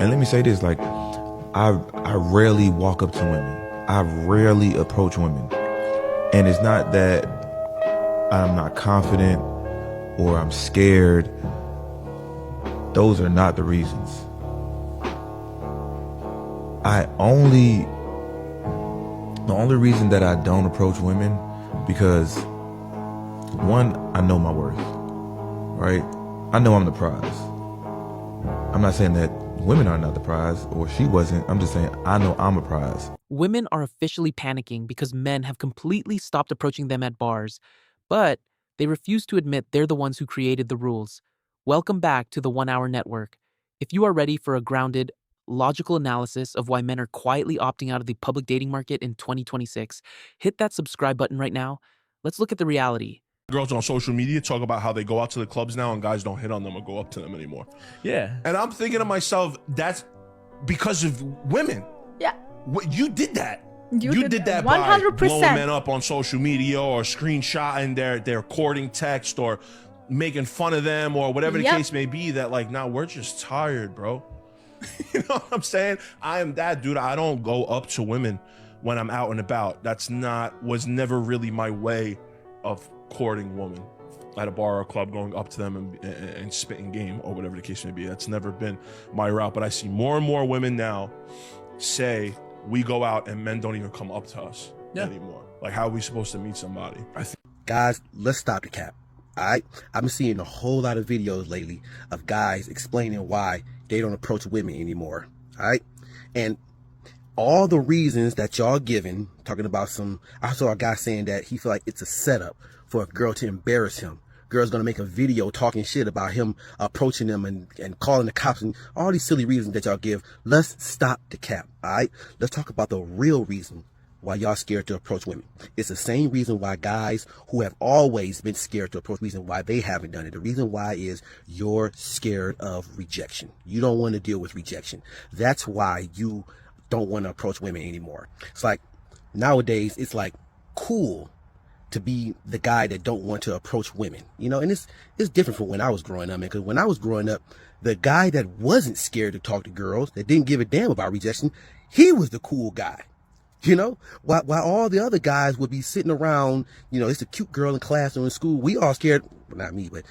And let me say this, like, I rarely walk up to women. I rarely approach women. And it's not that I'm not confident or I'm scared. Those are not the reasons. The only reason that I don't approach women, because one, I know my worth, right? I know I'm the prize. I'm not saying that women are not the prize, or she wasn't. I'm just saying I know I'm a prize. Women are officially panicking because men have completely stopped approaching them at bars, but they refuse to admit they're the ones who created the rules. Welcome back to the 1 Hour Network. If you are ready for a grounded, logical analysis of why men are quietly opting out of the public dating market in 2026, hit that subscribe button right now. Let's look at the reality. Girls on social media talk about how they go out to the clubs now and guys don't hit on them or go up to them anymore. Yeah. And I'm thinking to myself, that's because of women. Yeah. You did that. You did that 100%. by blowing men up on social media or screenshotting their courting text or making fun of them or whatever the case may be. That like, now we're just tired, bro. You know what I'm saying? I am that dude. I don't go up to women when I'm out and about. Was never really my way of courting women at a bar or club, going up to them and spitting game or whatever the case may be. That's never been my route. But I see more and more women now say we go out and men don't even come up to us anymore. Like, how are we supposed to meet somebody? Guys, let's stop the cap. All right, I've been seeing a whole lot of videos lately of guys explaining why they don't approach women anymore. All right, and all the reasons that y'all giving, talking about I saw a guy saying that he feel like it's a setup for a girl to embarrass him. Girl's gonna make a video talking shit about him approaching them and calling the cops and all these silly reasons that y'all give. Let's stop the cap, all right? Let's talk about the real reason why y'all scared to approach women. It's the same reason why guys who have always been scared to approach, reason why they haven't done it. The reason why is you're scared of rejection. You don't want to deal with rejection. That's why you don't want to approach women anymore. It's like nowadays it's like cool to be the guy that don't want to approach women, you know, and it's different from when I was growing up, man, because when I was growing up, the guy that wasn't scared to talk to girls, that didn't give a damn about rejection, he was the cool guy, you know, while all the other guys would be sitting around, you know, it's a cute girl in class or in school, we all scared, well, not me, but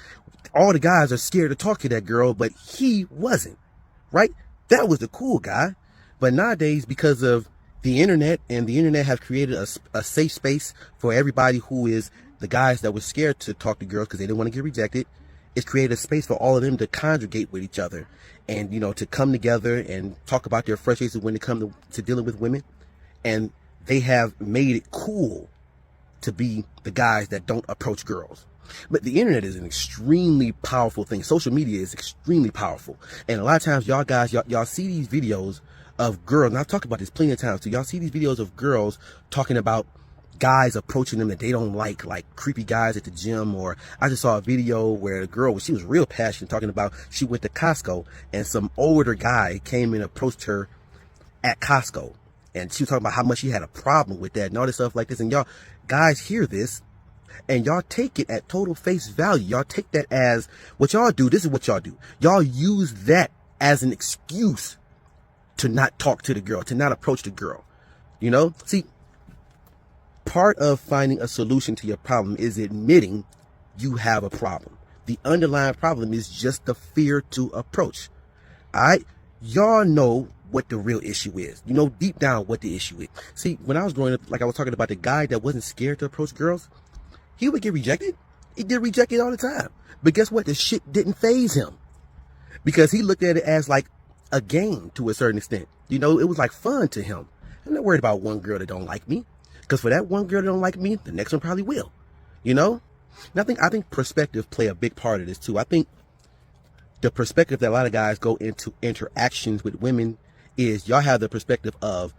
all the guys are scared to talk to that girl, but he wasn't, right? That was the cool guy. But nowadays, because of the internet, and the internet have created a safe space for everybody who is the guys that were scared to talk to girls because they didn't want to get rejected. It's created a space for all of them to congregate with each other and, you know, to come together and talk about their frustrations when it comes to dealing with women. And they have made it cool to be the guys that don't approach girls. But the internet is an extremely powerful thing. Social media is extremely powerful. And a lot of times y'all guys, y'all see these videos of girls, and I've talked about this plenty of times, so y'all see these videos of girls talking about guys approaching them that they don't like creepy guys at the gym. Or I just saw a video where a girl, she was real passionate talking about she went to Costco and some older guy came and approached her at Costco, and she was talking about how much she had a problem with that and all this stuff like this. And y'all guys hear this and y'all take it at total face value. Y'all take that as what y'all do. This is what y'all do. Y'all use that as an excuse to not talk to the girl, to not approach the girl, you know? See, part of finding a solution to your problem is admitting you have a problem. The underlying problem is just the fear to approach. All right? Y'all know what the real issue is. You know deep down what the issue is. See, when I was growing up, like I was talking about the guy that wasn't scared to approach girls, he would get rejected. He get rejected all the time. But guess what? The shit didn't faze him because he looked at it as like a game to a certain extent. You know, it was like fun to him. I'm not worried about one girl that don't like me, because for that one girl that don't like me, the next one probably will, you know? And I think perspective play a big part of this too. I think the perspective that a lot of guys go into interactions with women is y'all have the perspective of,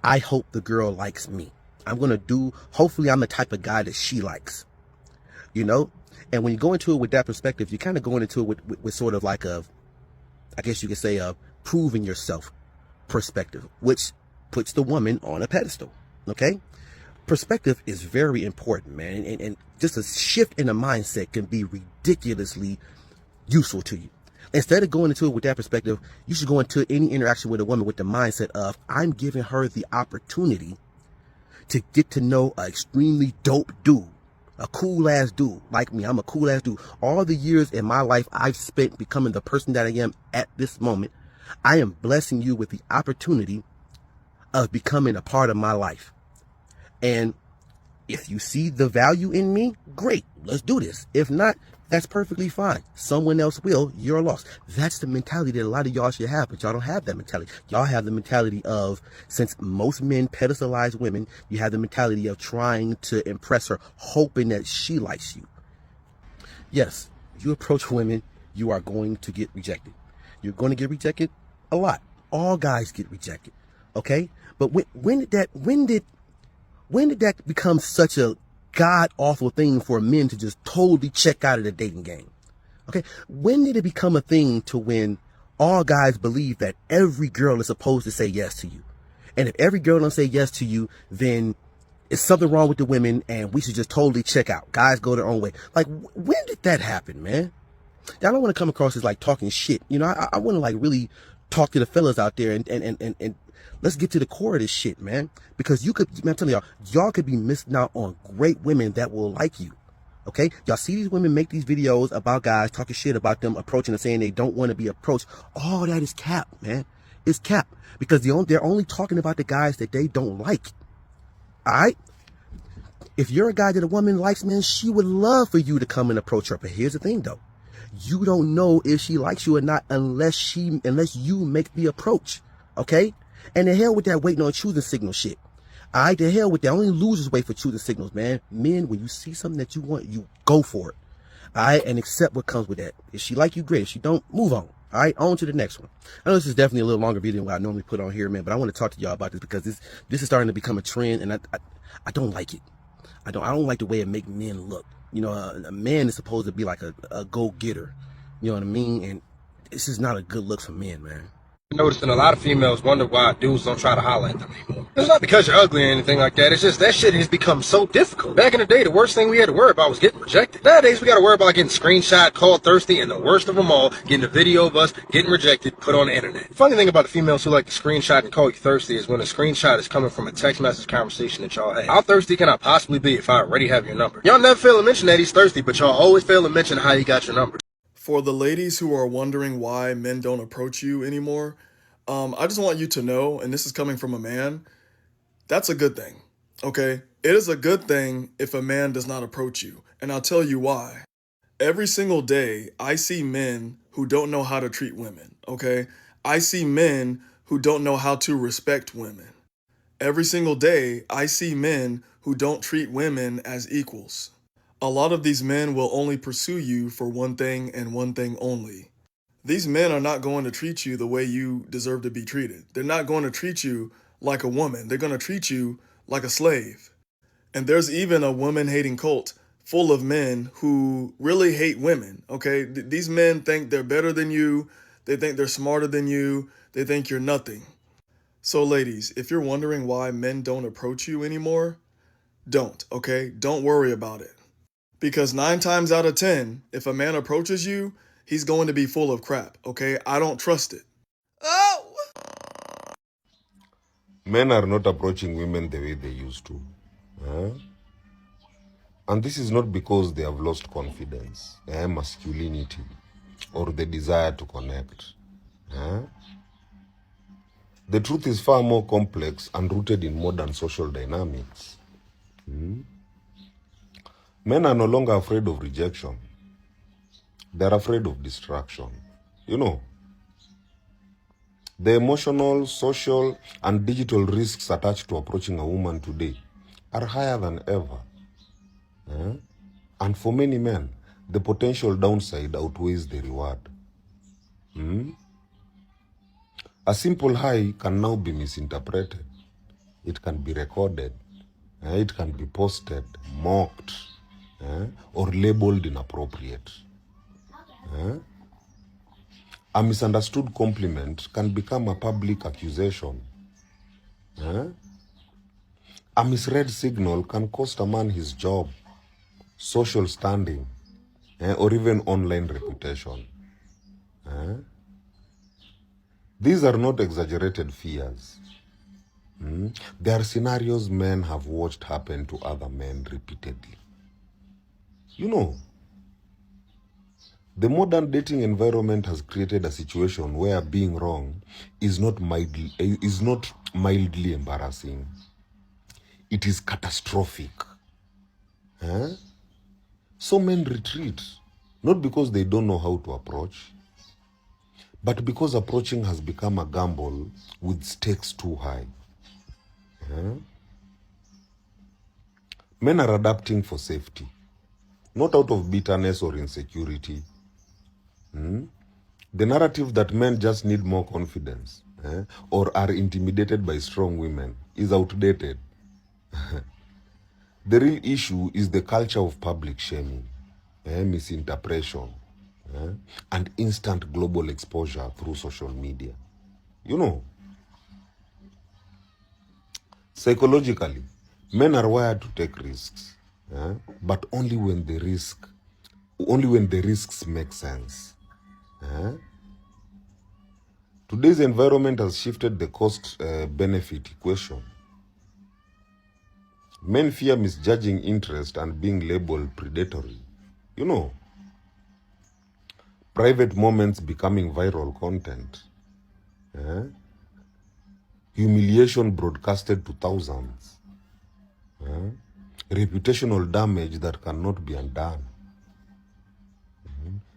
I hope the girl likes me. Hopefully I'm the type of guy that she likes, you know? And when you go into it with that perspective, you're kind of going into it with sort of like I guess you could say proving yourself perspective, which puts the woman on a pedestal. Okay, perspective is very important, man, and just a shift in the mindset can be ridiculously useful to you. Instead of going into it with that perspective, you should go into any interaction with a woman with the mindset of, I'm giving her the opportunity to get to know an extremely dope dude, a cool ass dude like me. I'm a cool ass dude. All the years in my life I've spent becoming the person that I am at this moment, I am blessing you with the opportunity of becoming a part of my life. And if you see the value in me, great, let's do this. If not, that's perfectly fine. Someone else will, you're lost. That's the mentality that a lot of y'all should have, but y'all don't have that mentality. Y'all have the mentality of, since most men pedestalize women, you have the mentality of trying to impress her, hoping that she likes you. Yes, you approach women, you are going to get rejected. You're going to get rejected a lot. All guys get rejected, okay? But when did that become such a god-awful thing for men to just totally check out of the dating game? Okay, when did it become a thing to when all guys believe that every girl is supposed to say yes to you? And if every girl don't say yes to you, then it's something wrong with the women and we should just totally check out. Guys go their own way. Like, when did that happen, man? I don't want to come across as like talking shit. You know, I want to like really talk to the fellas out there and let's get to the core of this shit, man. Because you could, man, I'm telling y'all could be missing out on great women that will like you. Okay? Y'all see these women make these videos about guys talking shit about them approaching and saying they don't want to be approached. All that is cap, man. It's cap. Because they're only talking about the guys that they don't like. Alright? If you're a guy that a woman likes, man, she would love for you to come and approach her. But here's the thing though. You don't know if she likes you or not unless you make the approach. Okay? And the hell with that waiting on choosing signal shit. Alright, the hell with that. Only losers wait for choosing signals, man. Men, when you see something that you want, you go for it. Alright, and accept what comes with that. If she like you, great. If she don't, move on. Alright, on to the next one. I know this is definitely a little longer video than what I normally put on here, man, but I want to talk to y'all about this because this is starting to become a trend, and I don't like it. I don't like the way it make men look. You know, a man is supposed to be like a go-getter. You know what I mean? And this is not a good look for men, man. Noticing a lot of females wonder why dudes don't try to holler at them anymore. It's not because you're ugly or anything like that. It's just that shit has become so difficult. Back in the day, the worst thing we had to worry about was getting rejected. Nowadays, we got to worry about getting screenshot, called thirsty, and the worst of them all, getting a video of us getting rejected, put on the internet. The funny thing about the females who like to screenshot and call you thirsty is when a screenshot is coming from a text message conversation that y'all had. How thirsty can I possibly be if I already have your number? Y'all never fail to mention that he's thirsty, but y'all always fail to mention how he got your number. For the ladies who are wondering why men don't approach you anymore, I just want you to know, and this is coming from a man, that's a good thing, okay? It is a good thing if a man does not approach you, and I'll tell you why. Every single day, I see men who don't know how to treat women, okay? I see men who don't know how to respect women. Every single day, I see men who don't treat women as equals. A lot of these men will only pursue you for one thing and one thing only. These men are not going to treat you the way you deserve to be treated. They're not going to treat you like a woman. They're going to treat you like a slave. And there's even a woman-hating cult full of men who really hate women, okay? These men think they're better than you. They think they're smarter than you. They think you're nothing. So ladies, if you're wondering why men don't approach you anymore, don't, okay? Don't worry about it. Because 9 times out of 10, if a man approaches you, he's going to be full of crap, okay? I don't trust it. Oh! Men are not approaching women the way they used to. And this is not because they have lost confidence, masculinity, or the desire to connect. The truth is far more complex and rooted in modern social dynamics. Men are no longer afraid of rejection. They're afraid of distraction. You know, the emotional, social, and digital risks attached to approaching a woman today are higher than ever. And for many men, the potential downside outweighs the reward. A simple hi can now be misinterpreted. It can be recorded. It can be posted, mocked, or labeled inappropriate. A misunderstood compliment can become a public accusation. A misread signal can cost a man his job, social standing, or even online reputation. These are not exaggerated fears. They are scenarios men have watched happen to other men repeatedly. You know, the modern dating environment has created a situation where being wrong is not mildly embarrassing. It is catastrophic. So men retreat, not because they don't know how to approach, but because approaching has become a gamble with stakes too high. Men are adapting for safety, not out of bitterness or insecurity. The narrative that men just need more confidence or are intimidated by strong women is outdated. The real issue is the culture of public shaming, misinterpretation, and instant global exposure through social media. You know, psychologically, men are wired to take risks, but only when the risks make sense. Today's environment has shifted the cost-benefit equation. Men fear misjudging interest and being labeled predatory. You know, private moments becoming viral content. Humiliation broadcasted to thousands. Reputational damage that cannot be undone.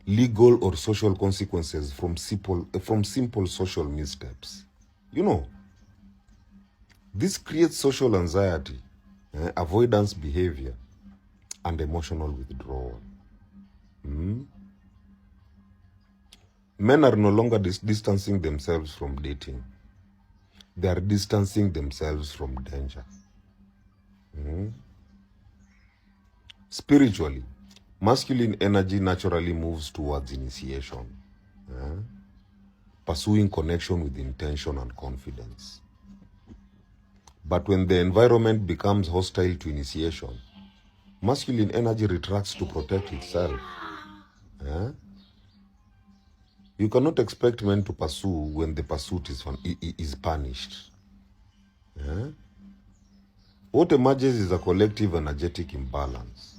Legal or social consequences from simple social missteps. You know, this creates social anxiety, avoidance behavior, and emotional withdrawal. Men are no longer distancing themselves from dating. They are distancing themselves from danger. Spiritually, masculine energy naturally moves towards initiation, pursuing connection with intention and confidence. But when the environment becomes hostile to initiation, masculine energy retracts to protect itself. You cannot expect men to pursue when the pursuit is punished. What emerges is a collective energetic imbalance.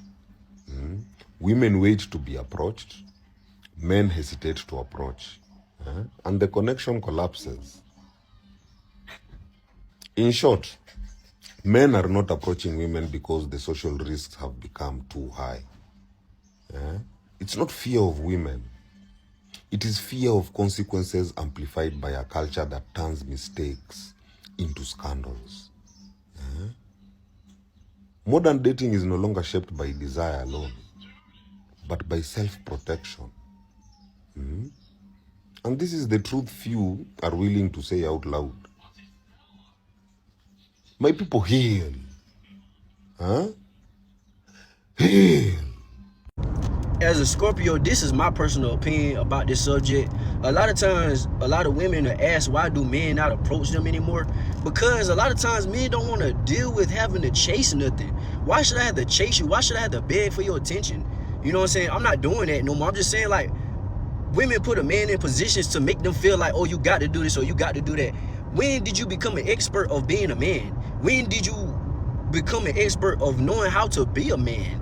Women wait to be approached, men hesitate to approach, and the connection collapses. In short, men are not approaching women because the social risks have become too high. It's not fear of women. It is fear of consequences amplified by a culture that turns mistakes into scandals. Modern dating is no longer shaped by desire alone, but by self-protection. And this is the truth few are willing to say out loud. My people, heal. Heal. As a Scorpio, this is my personal opinion about this subject. A lot of times, a lot of women are asked, why do men not approach them anymore? Because a lot of times men don't want to deal with having to chase nothing. Why should I have to chase you? Why should I have to beg for your attention? You know what I'm saying? I'm not doing that no more. I'm just saying, like, women put a man in positions to make them feel like, oh, you got to do this or you got to do that. When did you become an expert of being a man? When did you become an expert of knowing how to be a man?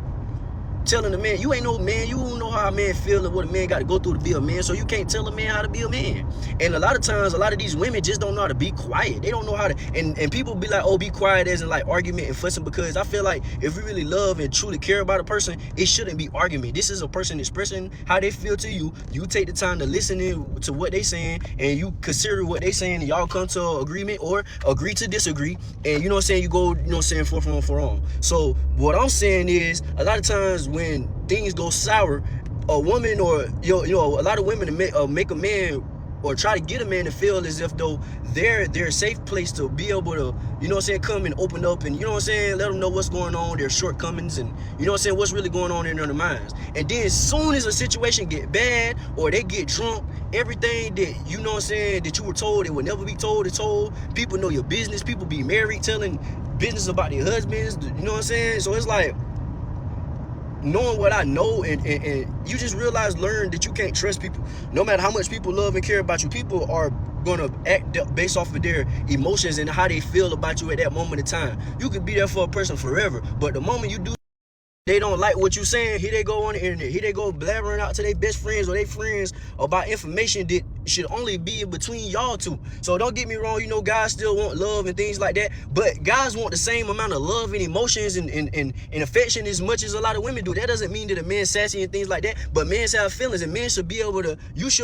Telling a man, you ain't no man, you don't know how a man feel and what a man got to go through to be a man, so you can't tell a man how to be a man. And a lot of times, a lot of these women just don't know how to be quiet. They don't know how to, and people be like, oh, be quiet as in like argument and fussing, because I feel like if we really love and truly care about a person, it shouldn't be argument. This is a person expressing how they feel to you. You take the time to listen in to what they saying, and you consider what they saying, and y'all come to an agreement or agree to disagree, and you know what I'm saying, you go, you know what I'm saying, for on. So what I'm saying is, a lot of times when things go sour, a woman or you know a lot of women make a man or try to get a man to feel as if though they're a safe place to be able to, you know what I'm saying, come and open up and, you know what I'm saying, let them know what's going on, their shortcomings, and you know what I'm saying, what's really going on in their minds. And then as soon as a situation get bad or they get drunk, everything that, you know what I'm saying, that you were told it would never be told is told. People know your business. People be married telling business about their husbands, you know what I'm saying. So it's like, knowing what I know, and you just learn that you can't trust people. No matter how much people love and care about you, people are gonna act based off of their emotions and how they feel about you at that moment in time. You could be there for a person forever, but the moment you do, they don't like what you're saying, here they go on the internet, here they go blabbering out to their best friends or their friends about information that should only be in between y'all two. So don't get me wrong, you know, guys still want love and things like that, but guys want the same amount of love and emotions and affection as much as a lot of women do. That doesn't mean that a man's sassy and things like that, but men have feelings, and men should be able to,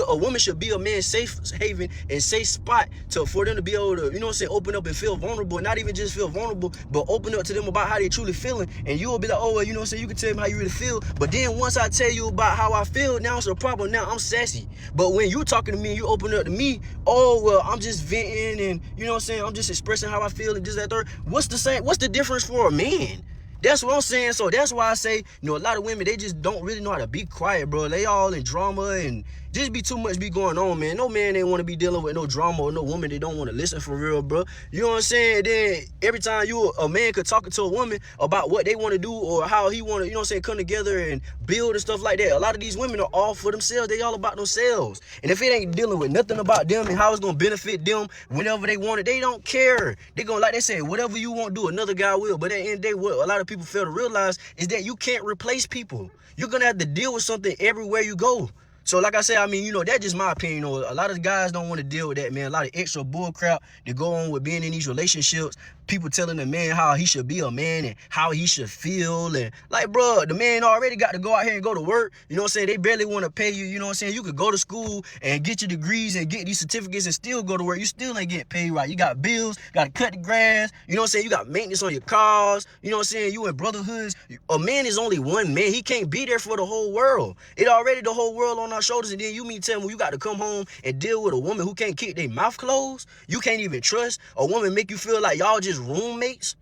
a woman should be a man's safe haven and safe spot for them to be able to, you know what I'm saying, open up and feel vulnerable, not even just feel vulnerable, but open up to them about how they truly feeling, and you will be like, oh, well, you know what I'm saying, you can tell them how you really feel, but then once I tell you about how I feel, now it's a problem, now I'm sassy. But when you talking to me, you open up to me, oh, well, I'm just venting, and you know what I'm saying, I'm just expressing how I feel, and just that third. What's the difference for a man? That's what I'm saying. So that's why I say, you know, a lot of women, they just don't really know how to be quiet, bro. They all in drama and just be too much be going on, man. No man ain't want to be dealing with no drama or no woman they don't want to listen for real, bro. You know what I'm saying? Then every time a man could talk to a woman about what they want to do or how he want to, you know what I'm saying, come together and build and stuff like that. A lot of these women are all for themselves. They all about themselves. And if it ain't dealing with nothing about them and how it's going to benefit them whenever they want it, they don't care. They going to, like they say, whatever you want to do, another guy will. But at the end of the day, what a lot of people fail to realize is that you can't replace people. You're going to have to deal with something everywhere you go. So like I said, I mean, you know, that's just my opinion. You know, a lot of guys don't want to deal with that, man. A lot of extra bull crap that go on with being in these relationships. People telling the man how he should be a man and how he should feel. And like, bro, the man already got to go out here and go to work. You know what I'm saying? They barely want to pay you. You know what I'm saying? You could go to school and get your degrees and get these certificates and still go to work. You still ain't getting paid right. You got bills, got to cut the grass. You know what I'm saying? You got maintenance on your cars. You know what I'm saying? You in brotherhoods. A man is only one man. He can't be there for the whole world. It already the whole world on our shoulders. And then you mean tell me you got to come home and deal with a woman who can't keep their mouth closed? You can't even trust a woman, make you feel like y'all just roommates?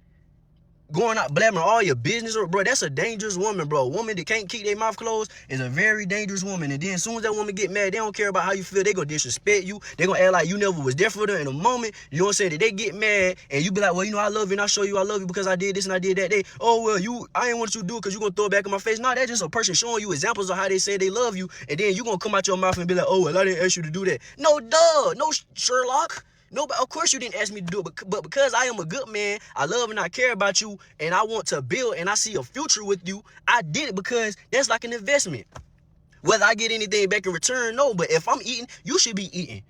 Going out blabbing all your business, or bro, that's a dangerous woman, bro. A woman that can't keep their mouth closed is a very dangerous woman. And then as soon as that woman get mad, they don't care about how you feel. They gonna disrespect you. They gonna act like you never was there for them in a moment. You know what I'm saying? That they get mad and you be like, well, you know, I love you and I show you I love you because I did this and I did that. Oh, well, I ain't want you to do it because you gonna throw it back in my face. Nah, that's just a person showing you examples of how they say they love you, and then you gonna come out your mouth and be like, oh, well, I didn't ask you to do that. No, duh, no, Sherlock. No, but of course you didn't ask me to do it, but because I am a good man, I love and I care about you, and I want to build and I see a future with you, I did it because that's like an investment. Whether I get anything back in return, no, but if I'm eating, you should be eating.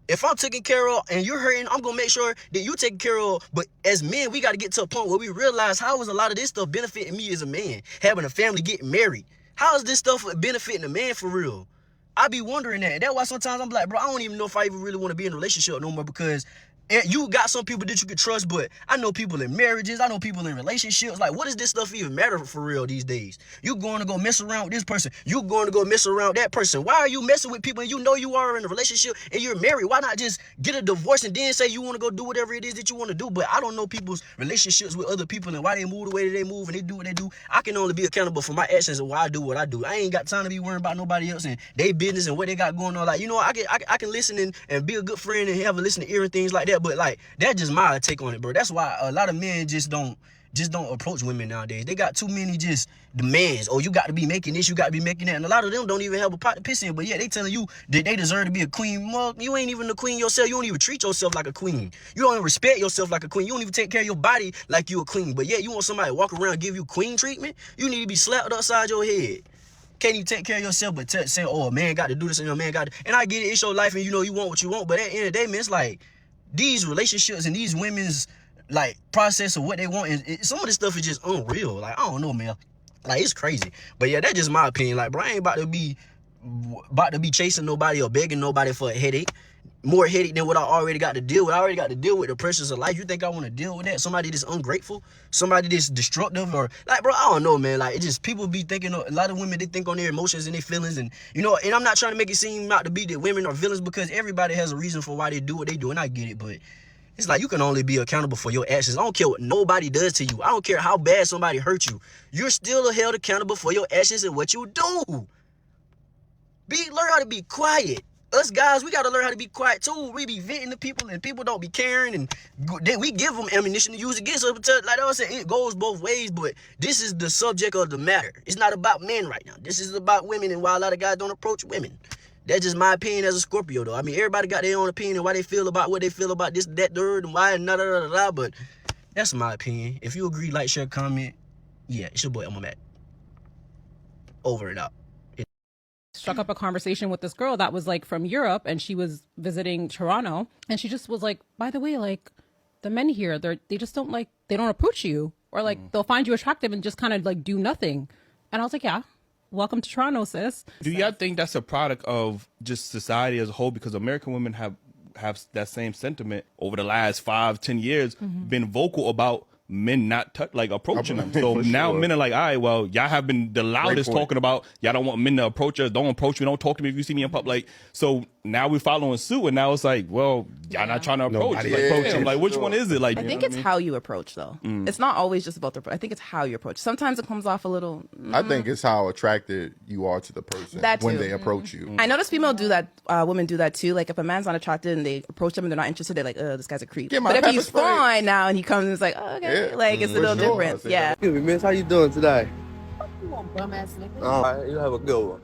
If I'm taken care of and you're hurting, I'm going to make sure that you're taken care of. But as men, we got to get to a point where we realize how is a lot of this stuff benefiting me as a man, having a family, getting married. How is this stuff benefiting a man for real? I be wondering that. That's why sometimes I'm like, bro, I don't even know if I even really want to be in a relationship no more, because you got some people that you can trust, but I know people in marriages, I know people in relationships. Like, what does this stuff even matter for real these days? You going to go mess around with this person. You going to go mess around with that person. Why are you messing with people and you know you are in a relationship and you're married? Why not just get a divorce and then say you want to go do whatever it is that you want to do? But I don't know people's relationships with other people and why they move the way that they move and they do what they do. I can only be accountable for my actions and why I do what I do. I ain't got time to be worrying about nobody else and their business and what they got going on. Like, you know, I can listen and be a good friend and have a listening ear and things like that. But like, that's just my take on it, bro. That's why a lot of men just don't approach women nowadays. They got too many just demands. Oh, you got to be making this, you got to be making that. And a lot of them don't even have a pot to piss in. But yeah, they telling you that they deserve to be a queen. Well, you ain't even the queen yourself. You don't even treat yourself like a queen. You don't even respect yourself like a queen. You don't even take care of your body like you a queen. But yeah, you want somebody to walk around and give you queen treatment? You need to be slapped upside your head. Can't even take care of yourself, but saying, oh, a man got to do this and a man got to. And I get it, it's your life and you know you want what you want. But at the end of the day, man, it's like these relationships and these women's like process of what they want, and some of this stuff is just unreal. Like, I don't know, man. Like, it's crazy. But yeah, that's just my opinion. Like, bro, I ain't about to be chasing nobody or begging nobody for a headache. More headache than what I already got to deal with. I already got to deal with the pressures of life. You think I want to deal with that? Somebody that's ungrateful? Somebody that's destructive? Or like, bro, I don't know, man. Like, it just, people be thinking, a lot of women, they think on their emotions and their feelings, and you know, and I'm not trying to make it seem not to be that women are villains, because everybody has a reason for why they do what they do, and I get it, but it's like you can only be accountable for your actions. I don't care what nobody does to you. I don't care how bad somebody hurt you. You're still held accountable for your actions and what you do. Learn how to be quiet. us guys, we gotta learn how to be quiet too. We be venting to people and people don't be caring, and then we give them ammunition to use against us. Like I said, it goes both ways, but this is the subject of the matter. It's not about men right now. This is about women and why a lot of guys don't approach women. That's just my opinion as a Scorpio, though. I mean, everybody got their own opinion and why they feel about what they feel about this, that, third, and why, and da. But that's my opinion. If you agree, like, share, comment. Yeah, it's your boy, I'm Matt. Over and out. Struck up a conversation with this girl that was like from Europe, and she was visiting Toronto, and she just was like, by the way, like the men here, they just don't like, they don't approach you, or like they'll find you attractive and just kind of like do nothing. And I was like, yeah, welcome to Toronto, sis. Do y'all think that's a product of just society as a whole? Because American women have that same sentiment over the last 5-10 years, been vocal about men not approaching them. So now men are like, all right, well, y'all have been the loudest talking about y'all don't want men to approach us. Don't approach me. Don't talk to me if you see me in public. Like, so now we're following suit, and now it's like, well, y'all not trying to approach. Like, which one is it? Like, I think it's how you approach, though. It's not always just about the approach. I think it's how you approach. Sometimes it comes off a little. I think it's how attracted you are to the person when they approach you. I notice females do that. Women do that too. Like if a man's not attracted and they approach them and they're not interested, they're like, "Oh, this guy's a creep." But if he's fine now and he comes and it's like, "Oh, okay," like it's a little different. Yeah. Excuse me, miss. How you doing today? You want bum ass nigga. All right, you have a good one.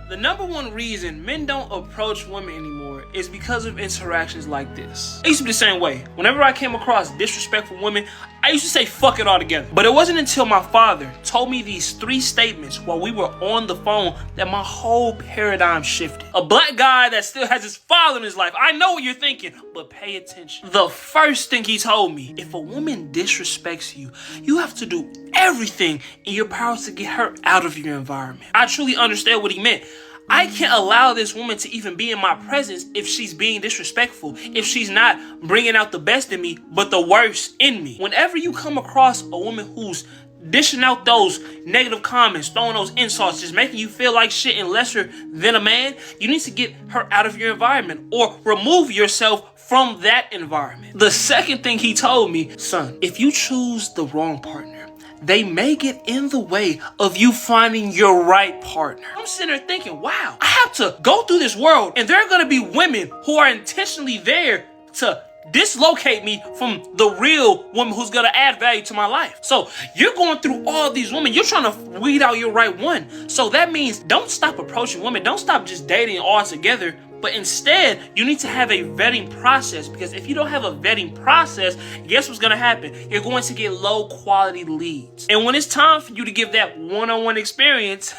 The number one reason men don't approach women anymore is because of interactions like this. I used to be the same way. Whenever I came across disrespectful women, I used to say fuck it all together. But it wasn't until my father told me these 3 statements while we were on the phone that my whole paradigm shifted. A black guy that still has his father in his life. I know what you're thinking, but pay attention. The first thing he told me, if a woman disrespects you, you have to do everything in your power to get her out of your environment. I truly understand what he meant. I can't allow this woman to even be in my presence if she's being disrespectful, if she's not bringing out the best in me, but the worst in me. Whenever you come across a woman who's dishing out those negative comments, throwing those insults, just making you feel like shit and lesser than a man, you need to get her out of your environment or remove yourself from that environment. The second thing he told me, son, if you choose the wrong partner, they may get in the way of you finding your right partner. I'm sitting there thinking, wow, I have to go through this world and there are gonna be women who are intentionally there to dislocate me from the real woman who's gonna add value to my life. So you're going through all these women, you're trying to weed out your right one. So that means don't stop approaching women, don't stop just dating altogether. But instead, you need to have a vetting process, because if you don't have a vetting process, guess what's going to happen? You're going to get low quality leads. And when it's time for you to give that one-on-one experience,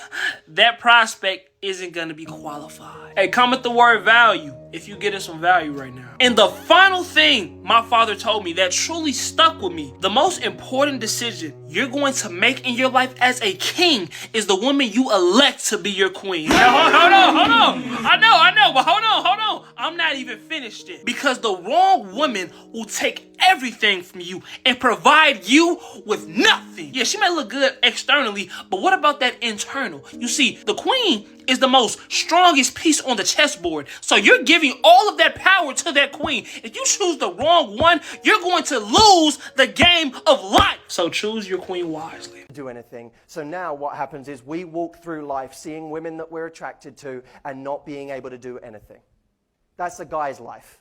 that prospect isn't going to be qualified. Hey, comment the word value if you're getting some value right now. And the final thing my father told me that truly stuck with me, the most important decision you're going to make in your life as a king is the woman you elect to be your queen. Now, hold on. I know, but hold on. I'm not even finished yet. Because the wrong woman will take everything from you and provide you with nothing. Yeah, she might look good externally, but what about that internal? You see, the queen is the most strongest piece on the chessboard. So you're giving all of that power to that queen. If you choose the wrong one, you're going to lose the game of life. So choose your queen wisely. Do anything. So now what happens is we walk through life seeing women that we're attracted to and not being able to do anything. That's a guy's life.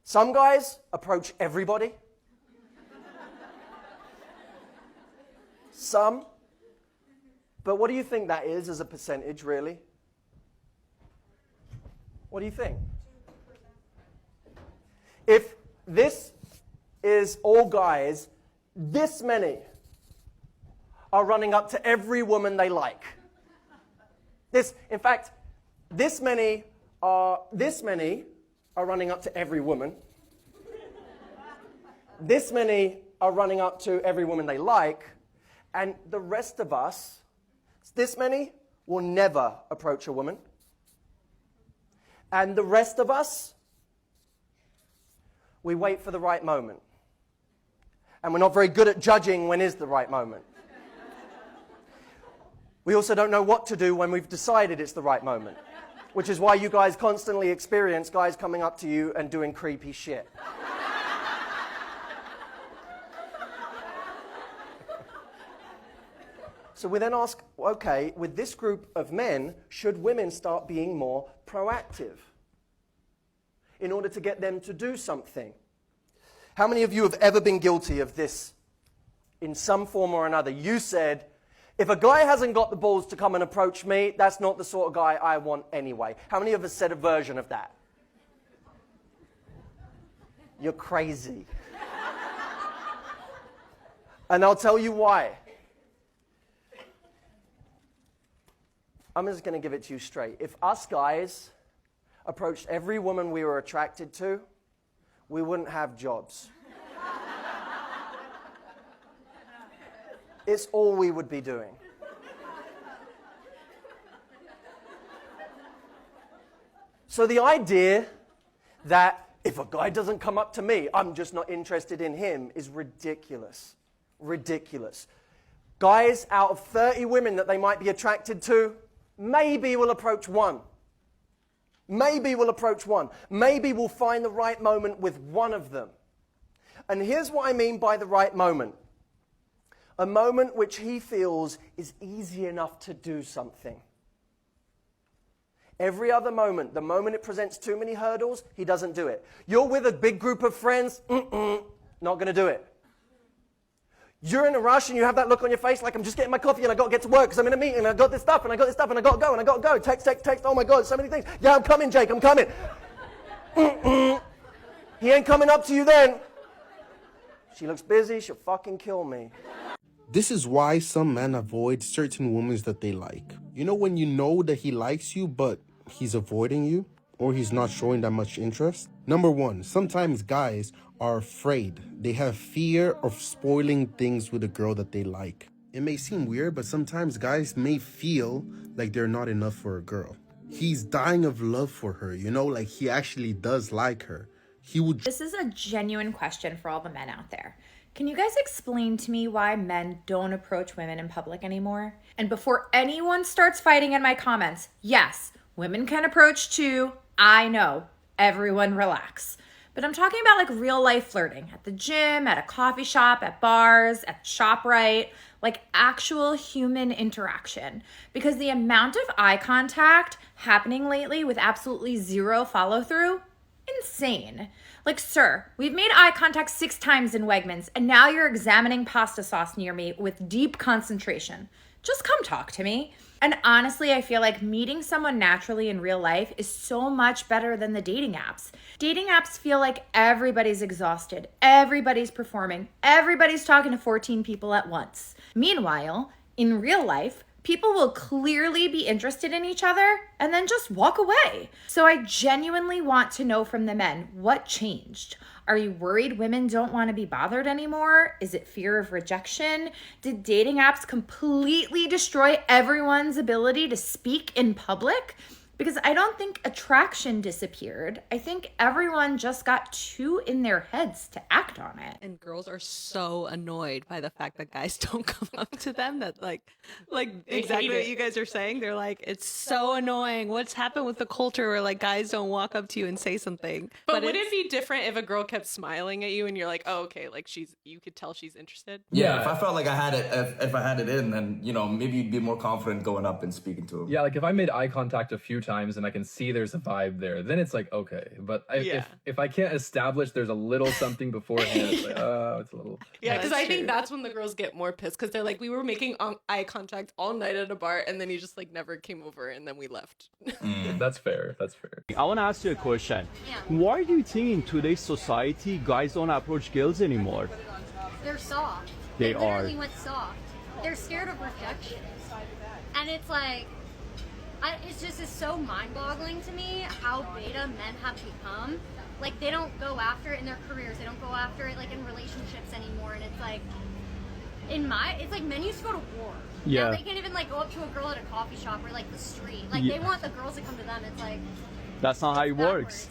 Some guys approach everybody. Some. But what do you think that is as a percentage, really? What do you think? If this is all guys, this many are running up to every woman they like. In fact, this many are running up to every woman. This many are running up to every woman they like. And the rest of us, this many, will never approach a woman. And the rest of us, we wait for the right moment. And we're not very good at judging when is the right moment. We also don't know what to do when we've decided it's the right moment. Which is why you guys constantly experience guys coming up to you and doing creepy shit. So we then ask, okay, with this group of men, should women start being more proactive in order to get them to do something? How many of you have ever been guilty of this in some form or another? You said, if a guy hasn't got the balls to come and approach me, that's not the sort of guy I want anyway. How many of us said a version of that? You're crazy. And I'll tell you why. I'm just going to give it to you straight. If us guys approached every woman we were attracted to, we wouldn't have jobs. It's all we would be doing. So the idea that if a guy doesn't come up to me, I'm just not interested in him is ridiculous. Ridiculous. Guys, out of 30 women that they might be attracted to, maybe will approach one. Maybe we'll approach one. Maybe we'll find the right moment with one of them. And here's what I mean by the right moment. A moment which he feels is easy enough to do something. Every other moment, the moment it presents too many hurdles, he doesn't do it. You're with a big group of friends, not going to do it. You're in a rush and you have that look on your face like, I'm just getting my coffee and I got to get to work because I'm in a meeting and I got this stuff and I got this stuff and I got to go and I got to go. Text, oh my God, so many things. Yeah, I'm coming, Jake, I'm coming. He ain't coming up to you then. She looks busy, she'll fucking kill me. This is why some men avoid certain women that they like. You know when you know that he likes you, but he's avoiding you? Or he's not showing that much interest? Number one, sometimes guys are afraid. They have fear of spoiling things with a girl that they like. It may seem weird, but sometimes guys may feel like they're not enough for a girl. He's dying of love for her, you know, like he actually does like her. This is a genuine question for all the men out there. Can you guys explain to me why men don't approach women in public anymore? And before anyone starts fighting in my comments, yes, women can approach too. I know. Everyone relax. But I'm talking about like real life flirting at the gym, at a coffee shop, at bars, at ShopRite, like actual human interaction. Because the amount of eye contact happening lately with absolutely zero follow through, insane. Like, sir, we've made eye contact 6 times in Wegmans, and now you're examining pasta sauce near me with deep concentration. Just come talk to me. And honestly, I feel like meeting someone naturally in real life is so much better than the dating apps. Dating apps feel like everybody's exhausted, everybody's performing, everybody's talking to 14 people at once. Meanwhile, in real life, people will clearly be interested in each other and then just walk away. So I genuinely want to know from the men, what changed? Are you worried women don't want to be bothered anymore? Is it fear of rejection? Did dating apps completely destroy everyone's ability to speak in public? Because I don't think attraction disappeared. I think everyone just got too in their heads to act on it. And girls are so annoyed by the fact that guys don't come up to them that like exactly what you guys are saying. They're like, it's so annoying. What's happened with the culture where like guys don't walk up to you and say something? But would it be different if a girl kept smiling at you and you're like, oh, okay, like you could tell she's interested? Yeah, if I felt like I had it, if I had it in, then, you know, maybe you'd be more confident going up and speaking to him. Yeah, like if I made eye contact a few times and I can see there's a vibe there, then it's like, okay. But if I can't establish there's a little something beforehand, it's like, oh, it's a little... Yeah, because I think that's when the girls get more pissed, because they're like, we were making eye contact all night at a bar, and then you just like never came over, and then we left. That's fair. That's fair. I want to ask you a question. Why do you think in today's society guys don't approach girls anymore? They're soft. They literally are. went soft. They're scared of rejection. And it's like, it's so mind-boggling to me how beta men have become. Like, they don't go after it in their careers. They don't go after it, like, in relationships anymore. And it's like, it's like men used to go to war. Yeah. Now they can't even, like, go up to a girl at a coffee shop or, like, the street. Like, they want the girls to come to them. It's like... That's not how it works.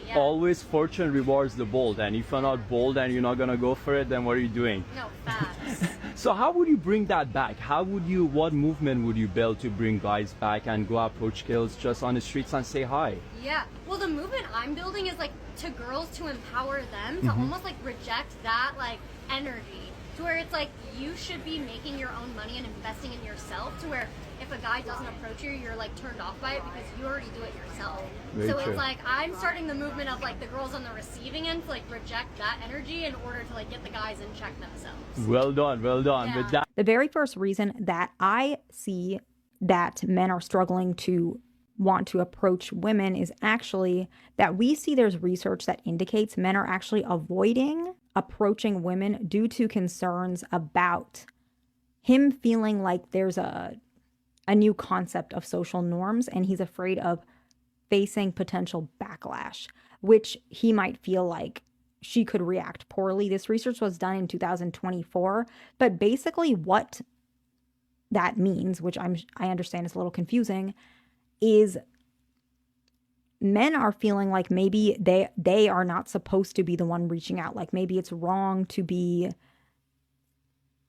Yeah. Always fortune rewards the bold, and if you're not bold and you're not gonna go for it, then what are you doing? No, facts. So how would you bring that back? What movement would you build to bring guys back and go approach girls just on the streets and say hi? Yeah, well, the movement I'm building is like to girls to empower them to almost like reject that like energy, to where it's like you should be making your own money and investing in yourself, to where if a guy doesn't approach you, you're like turned off by it because you already do it yourself. So it's like I'm starting the movement of like the girls on the receiving end to like reject that energy in order to like get the guys in check themselves. Well done. Yeah. With that. The very first reason that I see that men are struggling to want to approach women is actually that we see there's research that indicates men are actually avoiding approaching women due to concerns about him feeling like there's a new concept of social norms, and he's afraid of facing potential backlash, which he might feel like she could react poorly. This research was done in 2024, but basically what that means, which I understand is a little confusing, is men are feeling like maybe they are not supposed to be the one reaching out. Like maybe it's wrong to be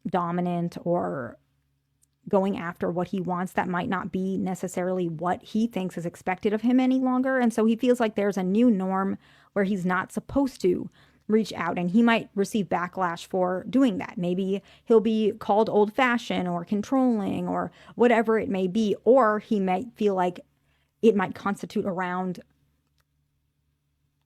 dominant or going after what he wants. That might not be necessarily what he thinks is expected of him any longer. And so he feels like there's a new norm where he's not supposed to reach out, and he might receive backlash for doing that. Maybe he'll be called old-fashioned or controlling or whatever it may be, or he might feel like it might constitute around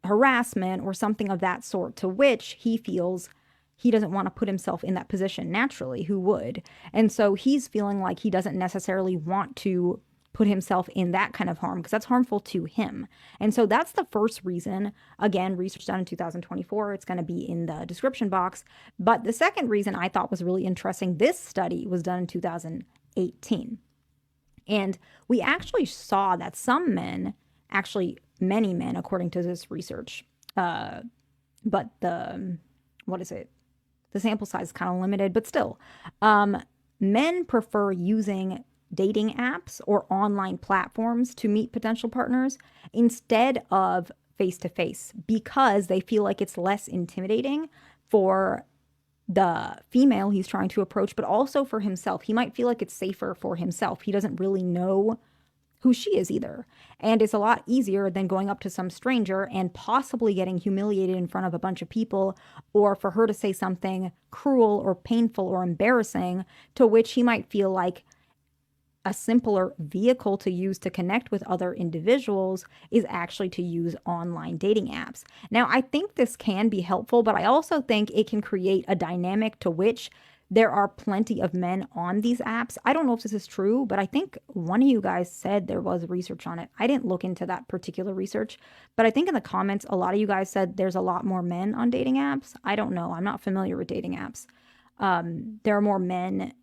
harassment or something of that sort, to which he feels he doesn't want to put himself in that position naturally. Who would? And so he's feeling like he doesn't necessarily want to put himself in that kind of harm because that's harmful to him. And so that's the first reason. Again, research done in 2024. It's going to be in the description box. But the second reason I thought was really interesting, this study was done in 2018. And we actually saw that some men, actually many men, according to this research, but the sample size is kind of limited, but still, men prefer using dating apps or online platforms to meet potential partners instead of face-to-face because they feel like it's less intimidating for the female he's trying to approach, but also for himself. He might feel like it's safer for himself. He doesn't really know who she is either. And it's a lot easier than going up to some stranger and possibly getting humiliated in front of a bunch of people, or for her to say something cruel or painful or embarrassing, to which he might feel like a simpler vehicle to use to connect with other individuals is actually to use online dating apps. Now, I think this can be helpful, but I also think it can create a dynamic to which there are plenty of men on these apps. I don't know if this is true, but I think one of you guys said there was research on it. I didn't look into that particular research, but I think in the comments, a lot of you guys said there's a lot more men on dating apps. I don't know. I'm not familiar with dating apps. There are more men